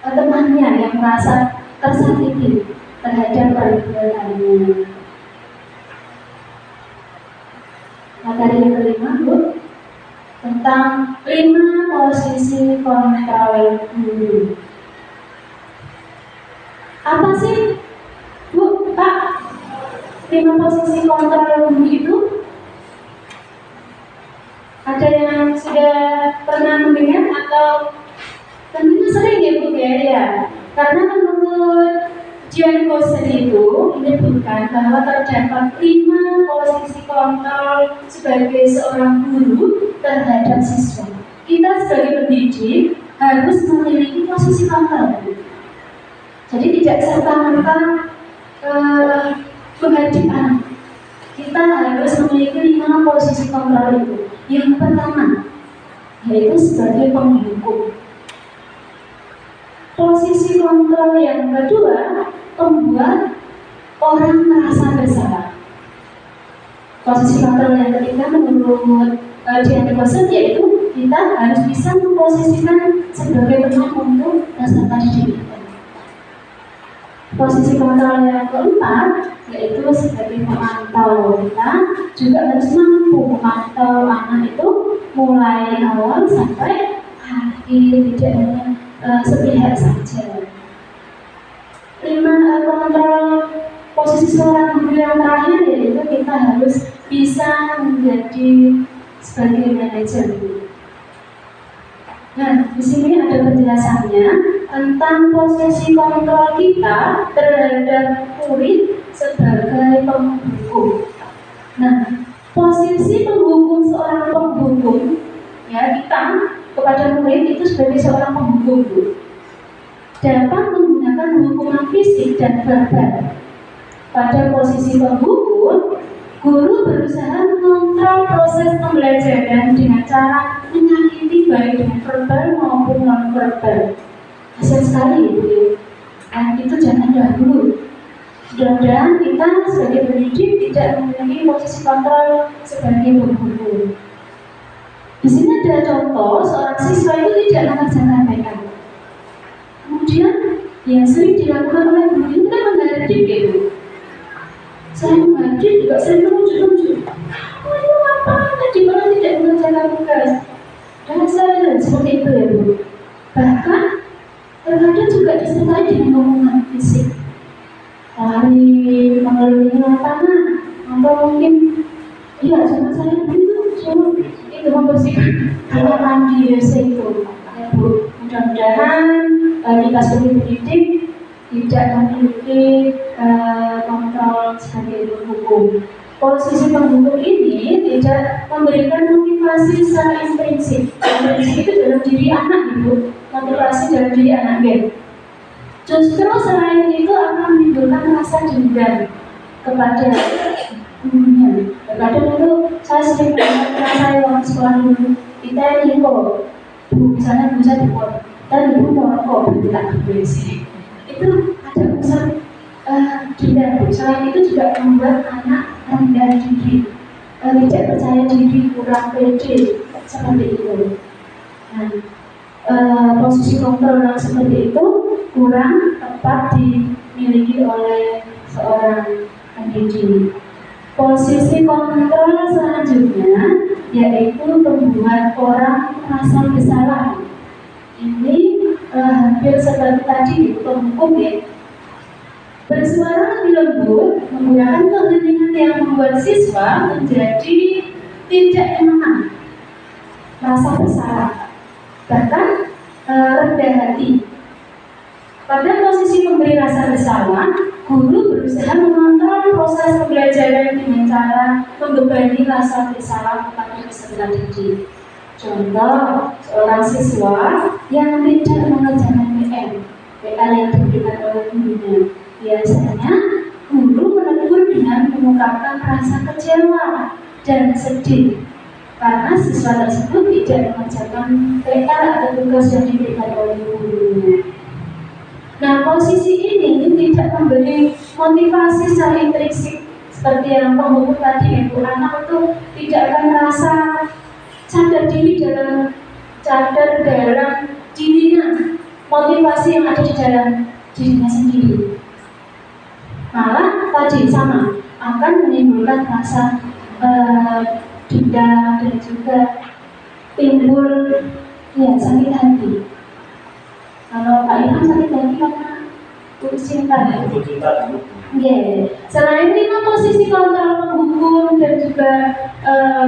temannya yang merasa tersakiti terhadap perbuatannya. Materi yang kelima Bu, tentang 5 posisi kontrol guru. Apa sih, Bu, Pak, 5 posisi kontrol guru itu? Ada yang sudah pernah mendengar atau tentunya sering ya Bu ya? Karena menurut John Gosen itu menyebutkan bahwa terdapat 5 posisi kontrol sebagai seorang guru terhadap siswa. Kita sebagai pendidik harus memiliki posisi kontrol. Jadi tidak serta-merta menghadap anak. Kita harus memiliki 5 posisi kontrol itu. Yang pertama, yaitu sebagai penghukum. Posisi kontrol yang kedua, membuat orang merasa bersalah. Posisi kontrol yang ketiga menurut John Gosen yaitu kita harus bisa memposisikan sebagai bentuk untuk peserta didik. Posisi kontrol yang keempat yaitu sebagai pemantau. Kita juga harus mampu memantau anak itu mulai awal sampai akhir, tidak hanya sepihak saja. 5 kontrol posisi seorang guru yang terakhir yaitu kita harus bisa menjadi sebagai manajer. Nah, di sini ada penjelasannya tentang posisi kontrol kita terhadap murid sebagai penghukum. Nah, posisi penghukum seorang penghukum, ya kita kepada murid itu sebagai seorang penghukum, dapat menggunakan hukuman fisik dan verbal. Pada posisi penghukum, guru berusaha mengontrol proses pembelajaran dengan cara menyakiti baik dengan verbal maupun non-verbal. Kasian sekali Ibu. Itu jangan dahulu. Mudah-mudahan kita sebagai pendidik tidak memiliki posisi kontrol sebagai penghukum. Di sini ada contoh seorang siswa itu tidak mengerjakan PR. Kemudian yang sering dilakukan oleh guru itu kan menghardik gitu. Saya menghardik juga sering menunjuk-nunjuk. Ini apa? Tadi malah tidak mengerjakan tugas. Dan saya seperti itu ya Bu. Bahkan terkadang juga disertai dengan omongan fisik. Lari mengelilingi lapangan, atau mungkin iya jangan saya begitu, suruh itu membersihkan kamar mandi WC itu. Ya Bu, mudah-mudahan kita sebagai pendidik tidak memiliki kontrol sebagai penghukum. Posisi penghukum ini tidak memberikan motivasi secara intrinsik. Intrinsik itu dalam diri anak Ibu, motivasi dalam diri anak gitu. Justru selain itu akan menimbulkan rasa dendam kepada gurunya. Kadang itu saya sering mendengar saya waktu sekolah dulu, kita ini kok Bu, misalnya Bu saya dipot, dan Ibu mau kok tidak berisi. Itu ada unsur dendam. Selain itu juga membuat anak rendah diri, tidak percaya diri, kurang pede, seperti itu. Nah, posisi kontrol yang seperti itu kurang tepat dimiliki oleh seorang pendidik. Posisi kontrol selanjutnya yaitu membuat orang merasa bersalah. Ini hampir seperti tadi penghukum ya. Bersuara lebih lembut, menggunakan keheningan yang membuat siswa menjadi tidak nyaman, merasa bersalah, bahkan rendah hati. Pada posisi memberi rasa bersalah, guru berusaha mengontrol proses pembelajaran dengan cara membebani rasa bersalah kepada peserta didik. Contoh, seorang siswa yang tidak mengerjakan PR yang diberikan oleh gurunya. Biasanya, guru menegur dengan mengungkapkan rasa kecewa dan sedih karena siswa tersebut tidak mengerjakan PR atau tugas yang diberikan oleh gurunya. Nah, posisi ini tidak memberi motivasi secara intrinsik seperti yang penghukum tadi, Ibu. Anak itu tidak akan merasa sadar dalam dirinya, motivasi yang ada di dalam dirinya sendiri. Malah tadi sama akan menimbulkan rasa dendam dan juga timbul ya sakit hati. Kalau Pak Ilham sakit hati karena putus cinta. Putus cinta dulu. Selain itu posisi kontrol menghukum dan juga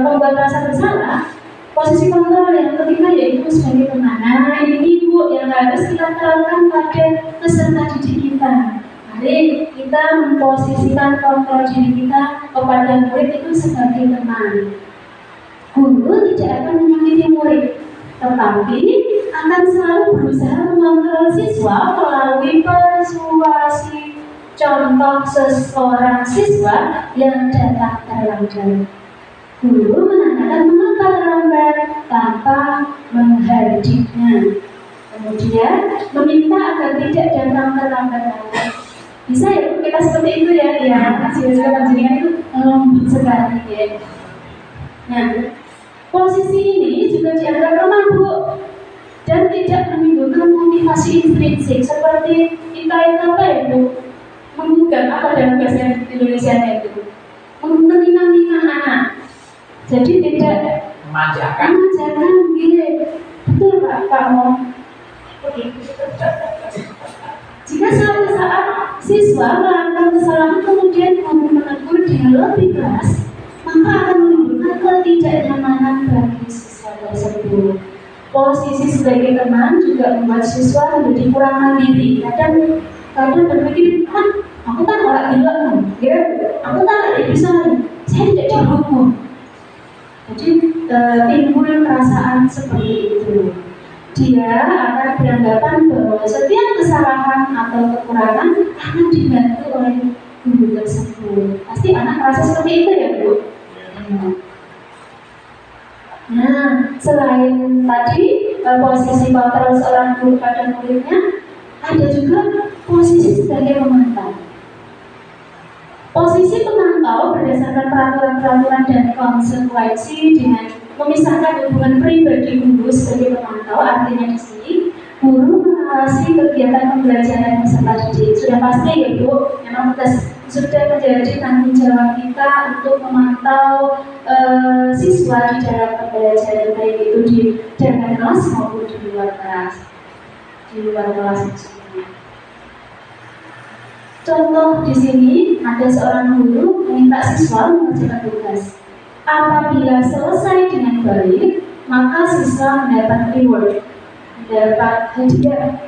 membuat rasa bersalah, posisi kontrol yang ketiga yaitu sebagai teman. Nah ini Bu yang harus kita terapkan pada peserta didik kita. Mari kita memposisikan kontrol diri kita kepada murid itu sebagai teman. Guru tidak akan menyakiti murid, tetapi akan selalu berusaha mengontrol siswa melalui persuasi. Contoh seseorang siswa yang datang terlambat. Guru menanyakan mengapa terlambat tanpa menghardiknya. Kemudian meminta agar tidak datang terlambat lagi. Bisa ya kita seperti itu ya? Ya, siswa jenengan itu lembut sekali ya. Nah, posisi ini juga dianggap lemah Bu dan tidak menimbulkan motivasi intrinsik seperti kita itu apa ya Bu? Menggugah apa dalam bahasa Indonesia itu? Menyenangkan anak. Jadi tidak memanjakan gitu. Betul Pak Mo. Jika suatu saat siswa melakukan kesalahan kemudian guru menegur dengan lebih keras, maka akan menimbulkan ketidaknyamanan bagi siswa tersebut. Posisi sebagai teman juga membuat siswa menjadi kurang mandiri. Kadang berpikir, aku kan orang gila ya, aku tak bisa, saya tidak dihukum. Jadi timbul perasaan seperti itu. Dia akan beranggapan bahwa setiap kesalahan atau kekurangan akan dibantu oleh guru tersebut. Pasti anak merasa seperti itu ya Bu. Nah, selain tadi posisi kontrol seorang guru pada muridnya, ada juga posisi sebagai pemantau. Posisi pemantau berdasarkan peraturan-peraturan dan konsekuensi dengan memisahkan hubungan pribadi guru sebagai pemantau. Artinya di sini guru mengawasi kegiatan pembelajaran peserta didik. Sudah pasti ya Bu, memang sudah menjadi tanggung jawab kita untuk memantau siswa di dalam pembelajaran, baik itu di dalam kelas maupun di luar kelas. Di luar kelas maksudnya. Contoh di sini ada seorang guru meminta siswa mengerjakan tugas. Apabila selesai dengan baik, maka siswa mendapat reward, mendapat hadiah.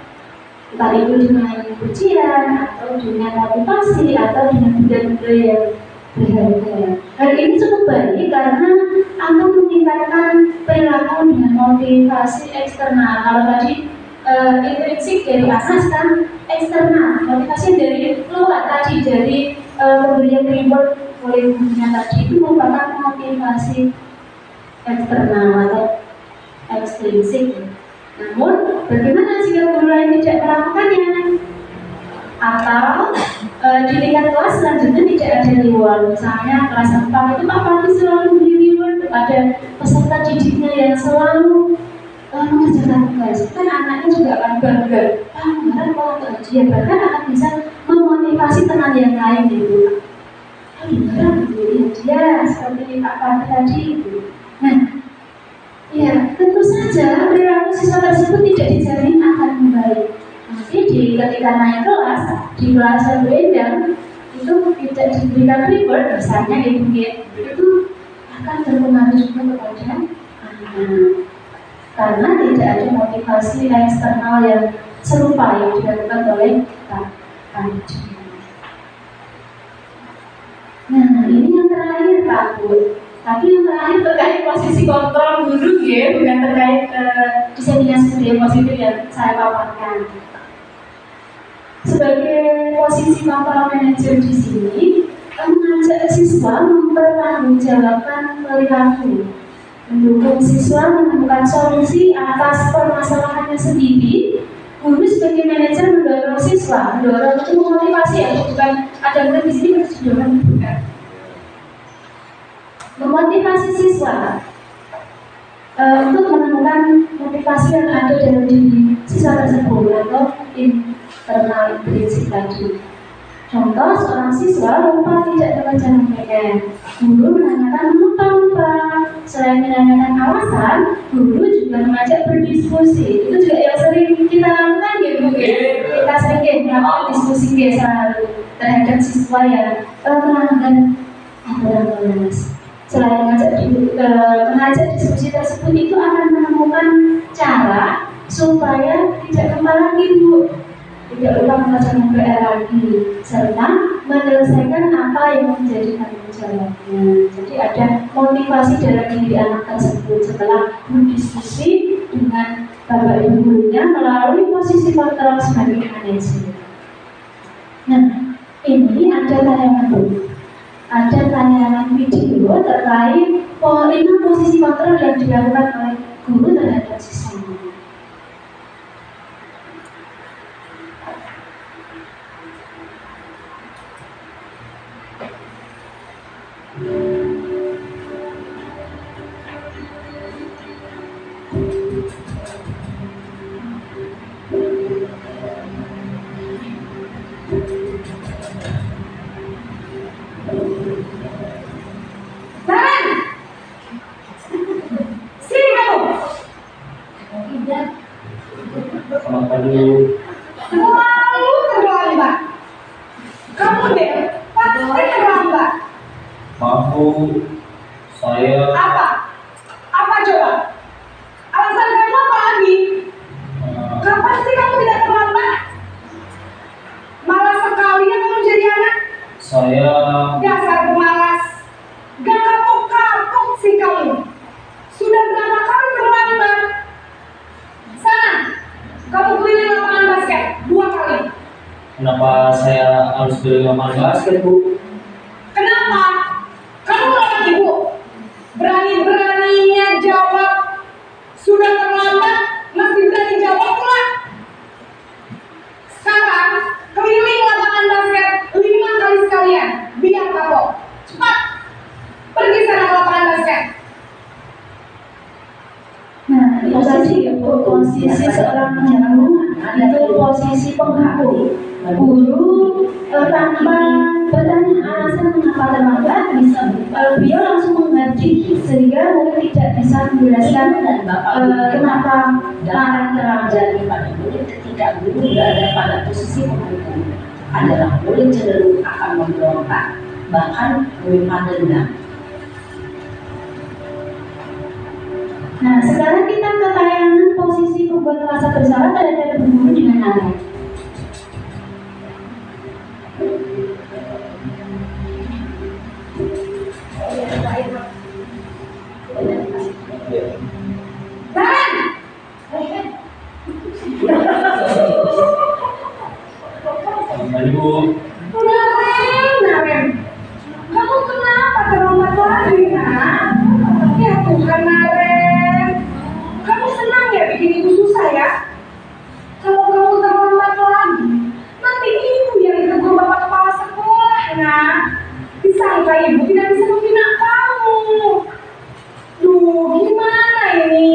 Entah itu dengan pujian, atau dengan motivasi, atau dengan benda-benda yang berharga. Hal ini cukup baik karena akan meningkatkan perilaku dengan motivasi eksternal. Kalau tadi intrinsik dari atas kan eksternal, motivasi dari luar tadi, dari pemberian reward oleh gurunya tadi itu merupakan motivasi eksternal atau ekstrinsik. Namun bagaimana jika guru lain tidak melakukannya? Atau di tingkat kelas selanjutnya tidak ada reward. Misalnya kelas 4 itu Pak Fandi selalu beri reward kepada peserta didiknya yang selalu mengerjakan tugas. Kan anaknya juga akan bangga. Kemarin kalau ujian bahkan akan bisa memotivasi teman yang lain gitu. Beneran dia seperti Pak Fandi tadi itu. Nah, ya tentu saja perilaku siswa tersebut tidak dijamin akan membaik. Nanti ketika naik kelas, di kelas yang berbeda itu tidak diberikan reward, misalnya itu akan berpengaruh juga kepada anak. Karena tidak ada motivasi eksternal yang serupa yang dilakukan oleh Pak Fandi. Nah, ini yang terakhir Pak Bu. Tapi yang terakhir terkait posisi kontrol guru ya, bukan terkait diseminasi budaya positif yang saya paparkan. Sebagai posisi kontrol manajer di sini, mengajak siswa mempertanggungjawabkan perilaku, mendukung siswa menemukan solusi atas permasalahannya sendiri. Guru sebagai manajer mendorong siswa, mendorong itu memotivasi ya, bukan ada yang di sini mendorong bukan. Memotivasi siswa untuk menemukan motivasi yang ada dalam diri siswa tersebut atau internal intrinsik tadi. Contoh, seorang siswa lupa tidak mengerjakan PR. Guru menanyakan lupa. Selain menanyakan alasan, guru juga mengajak berdiskusi. Itu juga yang sering kita lakukan ya Bu. Kita sering melakukan diskusi selalu terhadap siswa yang melanggar aturan kelas. Selain mengajak diskusi tersebut itu akan menemukan cara supaya tidak lupa lagi Bu. Tidak lupa mengerjakan PR lagi, serta menyelesaikan apa yang menjadi tanggung jawabnya. Jadi ada motivasi dalam diri anak tersebut setelah berdiskusi dengan bapak ibu gurunya melalui posisi kontrol sebagai manajer. Nah, ini ada tayangan Bu. Ada tayangan video terkait posisi kontrol yang dilakukan oleh guru terhadap siswanya. Selamat pagi. Selalu terlambat. Kamu deh, pasti terlambat. Maaf Bu, saya Apa? Apa coba? Alasan kamu apa lagi? Kapan sih kamu tidak terlambat? Malas sekali ya kamu jadi anak. saya Dasar pemalas. Gak kapok-kapok sih kamu. Sudah berapa kali terlambat? Sana, kamu keliling lapangan basket 2 kali. kenapa saya harus beli lapangan basket Bu? Kenapa? Kamu lawan ibu. Berani-beraninya jawab. Sudah terlambat, masih berani jawab pula. Sekarang, keliling lapangan basket 5 kali sekalian. Biar kapok. Cepat. Pergi sana ke lapangan basket. Nah, posisi seorang guru itu posisi penghapus. Guru tanpa bertanya alasan mengapa terlambat, beliau langsung mengganti sehingga mungkin tidak bisa menjelaskan kenapa larang terlambat. Jadi pada murid ketika guru berada pada posisi penghukum adalah murid cenderung akan memberontak, bahkan menyimpan dendam. Nah, sekarang kita ke tayangan posisi pembuat merasa bersalah terhadap guru dengan anak. Dan Selamat pagi Bu. Naren, kamu kenapa terlambat lagi, nak? Ya Tuhan, Naren, kamu senang ya bikin ibu susah ya? Kalau kamu terlambat lagi, nanti ibu yang ditegur bapak kepala sekolah, nak. Disangka ibu tidak bisa membina kamu. Duh, gimana ini?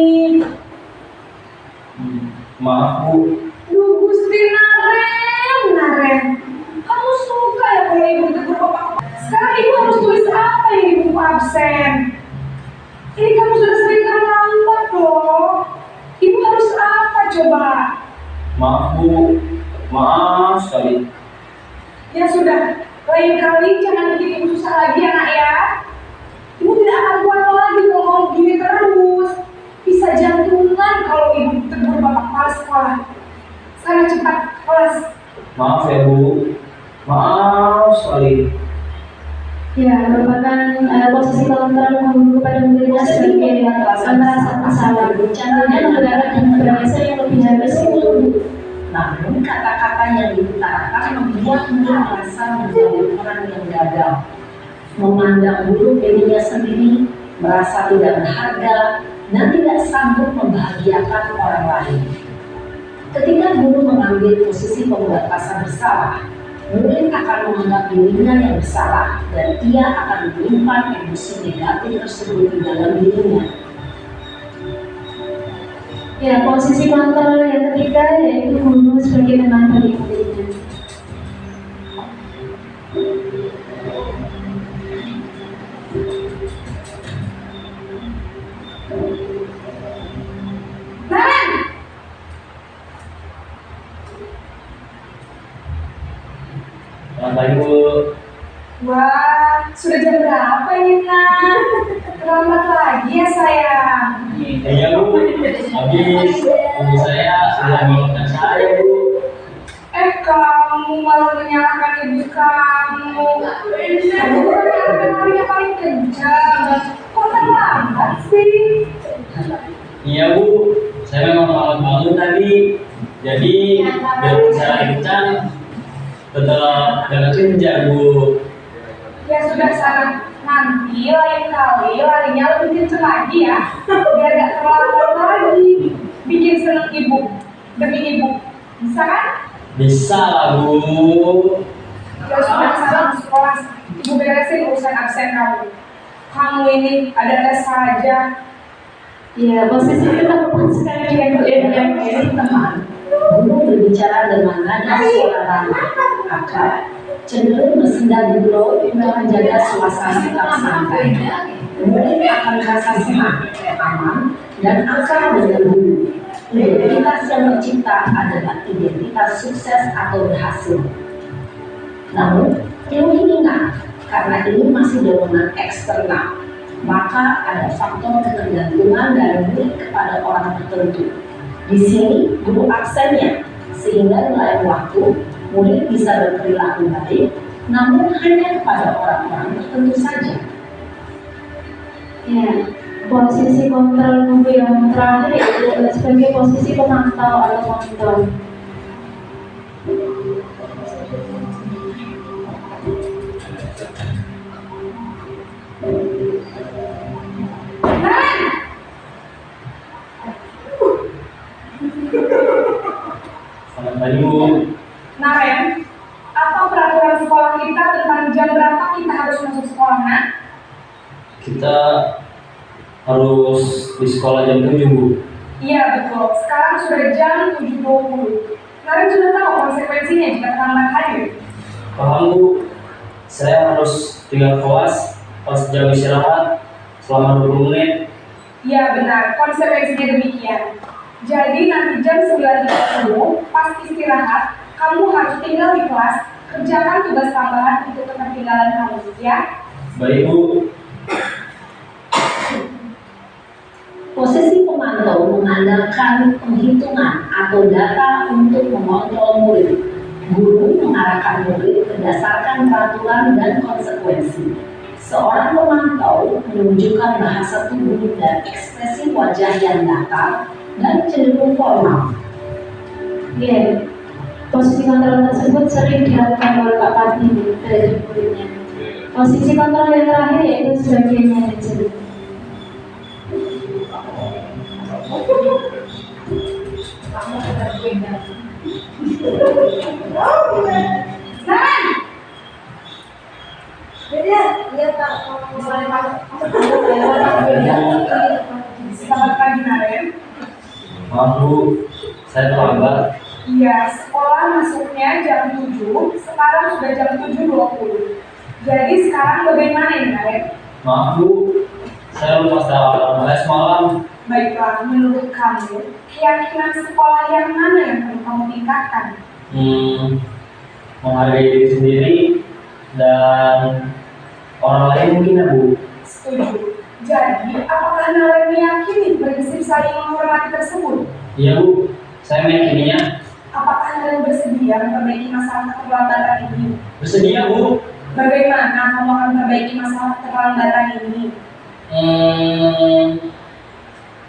Maaf Bu, Duh, Gusti Naren, kamu suka ya kalau ibu ditegur bapak? Sekarang ibu harus tulis apa yang ibu absen? Ini kamu sudah sering terlambat loh. Ibu harus apa coba? maaf Bu, maaf sekali. Ya sudah, lain kali jangan bikin ibu susah lagi ya nak ya. Ibu tidak akan kuat lagi kalau mau begini terus. Bisa jantungan kalau ibu ditegur bapak kepala sekolah. Sana cepat kelas. Maaf ya Bu, maaf sekali. Ya, merupakan posisi kontrol guru kepada muridnya sebagai merasa bersalah. Contohnya menggunakan bahasa yang lebih halus itu. Namun kata-kata yang diutarakan membuat murid merasa menjadi orang yang gagal, memandang buruk dirinya sendiri, merasa tidak berharga, dan tidak sanggup membahagiakan orang lain. Ketika guru mengambil posisi pembuat rasa bersalah, murid akan menganggap dirinya yang bersalah dan ia akan menyimpan emosi negatif tersebut di dalam dirinya. Ya, posisi kontrol yang ketiga yaitu guru sebagai teman bagi muridnya. pagi Bu. Wah, sudah jam berapa ini nak? Terlambat lagi ya sayang. Iya Bu, habis ibu saya sudah mengingatkan saya Bu. Kamu malah menyalahkan ibu kamu. Kamu menyalahkan harinya paling kencang. Kok terlambat sih? Iya Bu, saya memang malam bangun tadi. Jadi biar saya kencang tetap jaga kencang Bu. Ya sudah sana, nanti lain kali larinya lebih kenceng lagi ya, biar gak terlambat lagi. Bikin seneng ibu, demi ibu, bisa kan? Bisa lah Bu. Ya sudah sana ke sekolah, ibu beresin urusan absen kamu. Kamu ini ada tes saja. Ya, posisi kita tepat sekali dengan Bu yang ini. Teman, guru berbicara dengan nada suara ramah, akan cenderung bersenda gurau untuk menjaga suasana tetap santai. Murid akan merasa senang, aman, dan akrab dengan guru. Identitas yang tercipta adalah identitas sukses atau berhasil. Namun, ilmu ingat, karena ini masih dorongan eksternal, maka ada faktor ketergantungan dari murid kepada orang tertentu. Di sini, guru aksennya, sehingga nilai waktu murid bisa berperilaku baik, namun hanya kepada orang-orang tertentu saja. Ya, posisi kontrol guru yang terakhir itu sebagai posisi pemantau atau monitor. Selamat pagi Bu. Naren, apa peraturan sekolah kita tentang jam berapa kita harus masuk sekolah, nak? Kita harus di sekolah jam 7 Bu. Iya betul, sekarang sudah jam 7.20. Naren sudah tahu konsekuensinya jika terlambat hadir. Paham Bu, saya harus tinggal kelas pas jam istirahat selama 20 menit. Iya benar, konsekuensinya demikian. Jadi nanti jam 9.30 pas istirahat, kamu harus tinggal di kelas, kerjakan tugas tambahan untuk ketertinggalan kamu, ya? Baik Bu. Posisi pemantau mengandalkan penghitungan atau data untuk mengontrol murid. Guru mengarahkan murid berdasarkan peraturan dan konsekuensi. Seorang pemantau menunjukkan bahasa tubuh dan ekspresi wajah yang datar dan cenderung formal. Ya, posisi kontrol tersebut sering dilakukan oleh Pak Pati dari muridnya. Posisi kontrol yang terakhir yaitu sebagai manajer. Selamat pagi, Naren. Maaf Bu, saya terlambat. Iya, sekolah masuknya jam 7, sekarang sudah jam 7.20. Jadi sekarang bagaimana ini, Naren? Maaf Bu, saya lupa alarm les malam. Baiklah, menurut kamu, keyakinan sekolah yang mana yang perlu kamu tingkatkan? Menghargai diri sendiri dan orang lain mungkin ya Bu. Setuju. Jadi, apakah Naren meyakini prinsip saling menghormati tersebut? Iya Bu, saya meyakininya. Apakah Naren bersedia memperbaiki masalah keterlambatan ini? Bersedia Bu. Bagaimana kamu akan memperbaiki masalah keterlambatan ini?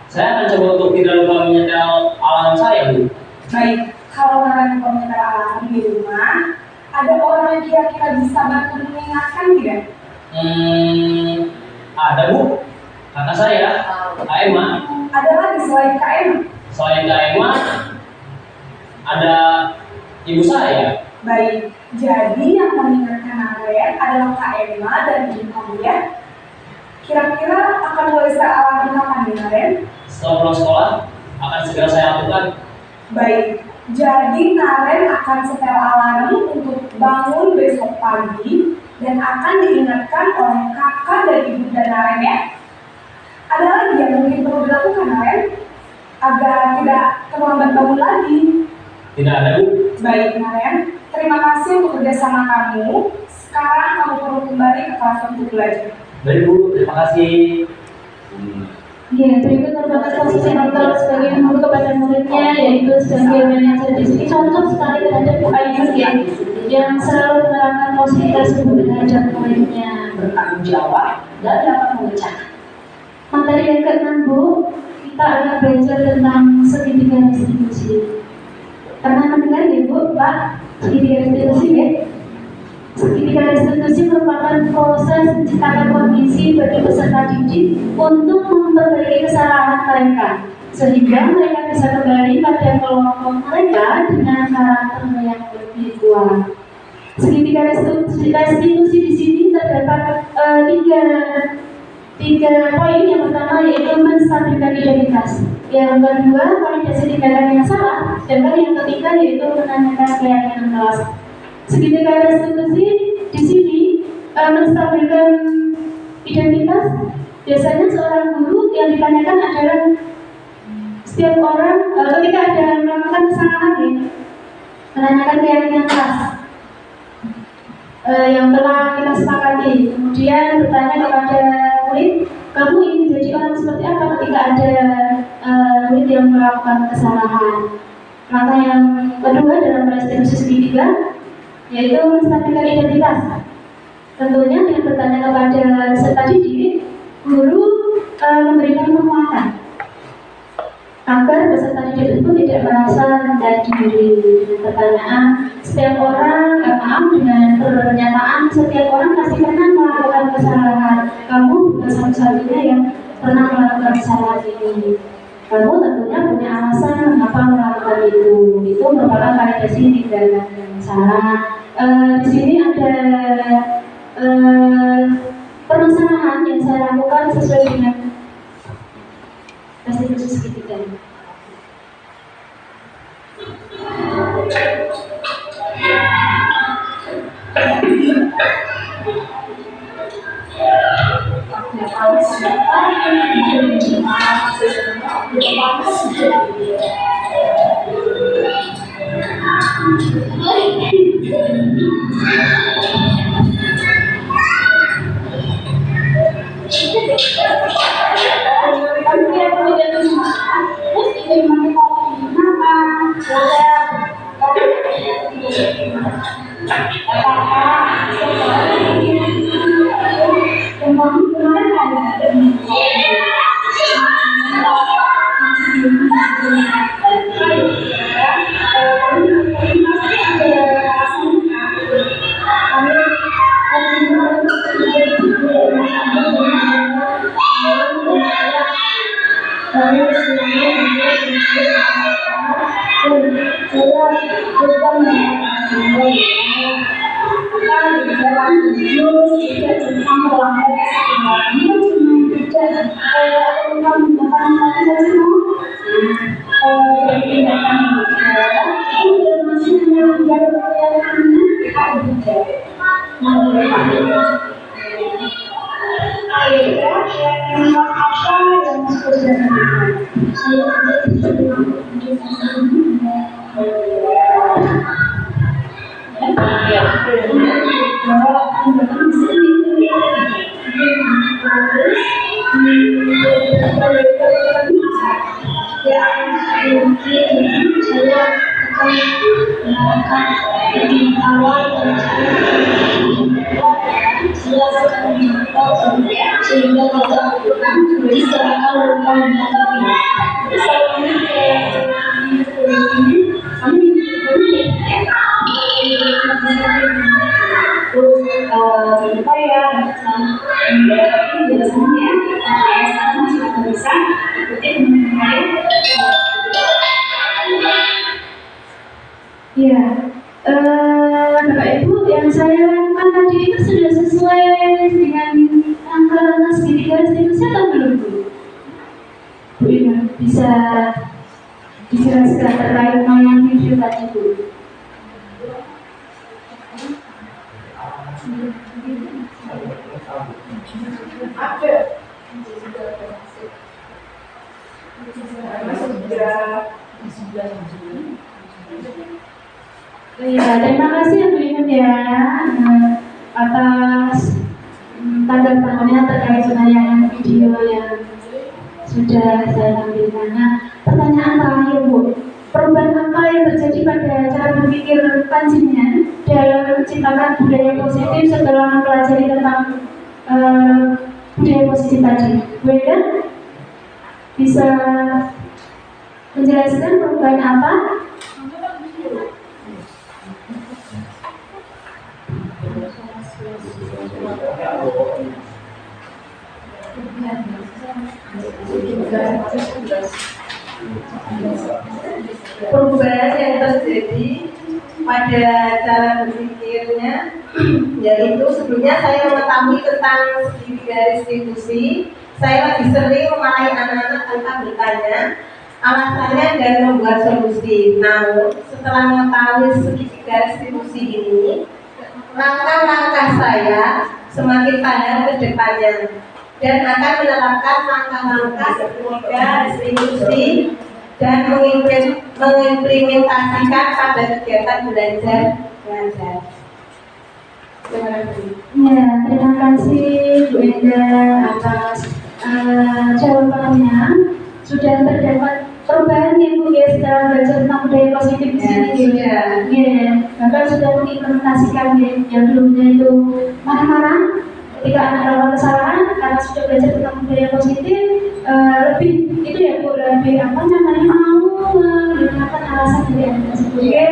Saya akan coba untuk tidak lupa menyetel alarm saya Bu. Baik, kalau Naren menyetel alarm di rumah, ada orang yang kira-kira bisa bantu mengingatkan tidak? Ada Bu, kakak saya, Kak Emma. Ada lagi selain Kak Emma? Selain Kak Emma, ada ibu saya. Baik, jadi yang mengingatkan Naren adalah Kak Emma dan ibu kamu ya. Kira-kira akan mulai alarm kapan nih Naren? Setelah pulang sekolah, akan segera saya lakukan. Baik, jadi Naren akan setel alarm untuk bangun besok pagi dan akan diingatkan oleh kakak dan ibu dan Naren ya. Ada lagi yang mungkin perlu dilakukan Naren agar tidak terlambat bangun lagi. Tidak ada, Bu. Baik, Maren. Terima kasih untuk kerjasama kamu. Sekarang kamu perlu kembali ke kelas untuk belajar. Baik, Bu. Terima kasih. Ya, berikut merupakan posisi mentor sebagai guru kepada muridnya, yaitu sebagai manajer di sini. Contoh sekali terhadap Bu Ayu ya, yang selalu menerapkan posisi tersebut terhadap muridnya. Bertanggung jawab dan dapat memecahkan. Materi yang ke-6, Bu, kita akan belajar tentang segitiga restitusi. Pernah mendengar ya, Bu, Pak, segitiga restitusi ya? Segitiga restitusi merupakan proses menciptakan kondisi bagi peserta didik untuk memperbaiki kesalahan mereka, sehingga mereka bisa kembali pada kelompok mereka dengan karakter yang lebih kuat. Segitiga restitusi di sini terdapat tiga poin. Yang pertama yaitu menstabilkan identitas, yang kedua validasi tindakan yang salah, dan yang ketiga yaitu menanyakan keyakinan kelas. Segitiga restitusi di sini menstabilkan identitas. Biasanya seorang guru yang ditanyakan adalah setiap orang ketika ada melakukan kesalahan ya, menanyakan keyakinan kelas yang telah kita sepakati. Kemudian bertanya kepada murid, kamu ingin menjadi orang seperti apa ketika ada murid yang melakukan kesalahan. Maka yang kedua dalam restitusi segitiga yaitu menstabilkan identitas. Tentunya dengan bertanya kepada peserta didik, guru memberikan penguatan agar peserta didik itu tidak merasa rendah diri dengan pertanyaan setiap orang, dengan pernyataan setiap orang pasti pernah melakukan kesalahan. Kamu bukan satu-satunya yang pernah melakukan kesalahan ini. Kamu tentunya punya alasan mengapa melakukan itu. Itu merupakan validasi tindakan yang salah. Di sini ada permasalahan yang saya lakukan sesuai dengan restitusi segitiga. Ya, Bapak Ibu, yang saya lakukan tadi itu sudah sesuai dengan angka segitiga restitusi atau belum, Bu? Bu Ina, bisa dijelaskan terkait dengan video tadi, Bu? Ya, terima kasih Bu Imun ya atas tanda tangannya terkait penayangan video yang sudah saya tampilkan. Nah, pertanyaan terakhir Bu, perubahan apa yang terjadi pada cara berpikir panjenengan dalam menciptakan budaya positif setelah mempelajari tentang budaya positif tadi? Bu Enda bisa menjelaskan perubahan apa? Perubahan yang terjadi pada cara berpikirnya yaitu sebelumnya saya mengetahui tentang segitiga distribusi. Saya lebih sering memarahi anak-anak tanpa bertanya alasannya dan membuat solusi. Namun setelah mengetahui segitiga distribusi ini, langkah-langkah saya semakin paham ke depannya dan akan menerapkan langkah-langkah segitiga distribusi dan mengimplementasikan pada kegiatan belajar mengajar. Terima kasih. Ya, terima kasih Bu Enda atas jawabannya. Sudah terdapat perubahan ya Bu ya setelah belajar tentang budaya positif di sini ya. Ya, bahkan sudah mengimplementasikan ya, yang dulunya itu marah-marah ketika anak melakukan kesalahan karena sudah belajar tentang budaya positif, lebih itu ya Bu, lebih apa namanya mau menggunakan alasan dari anak tersebut. Oke,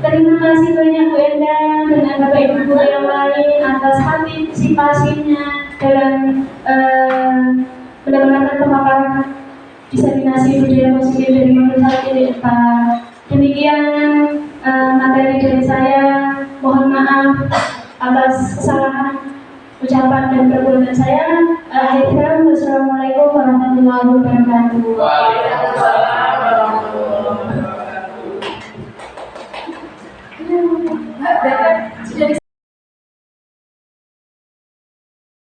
terima kasih banyak Bu Enda dengan Bapak Ibu guru yang lain atas partisipasinya dalam mendapatkan pemaparan diseminasi budaya positif dari Universitas Indonesia. Demikian materi dari saya. Mohon maaf atas kesalahan ucapan dan perbuatan saya. Akhirnya, wassalamualaikum warahmatullahi wabarakatuh.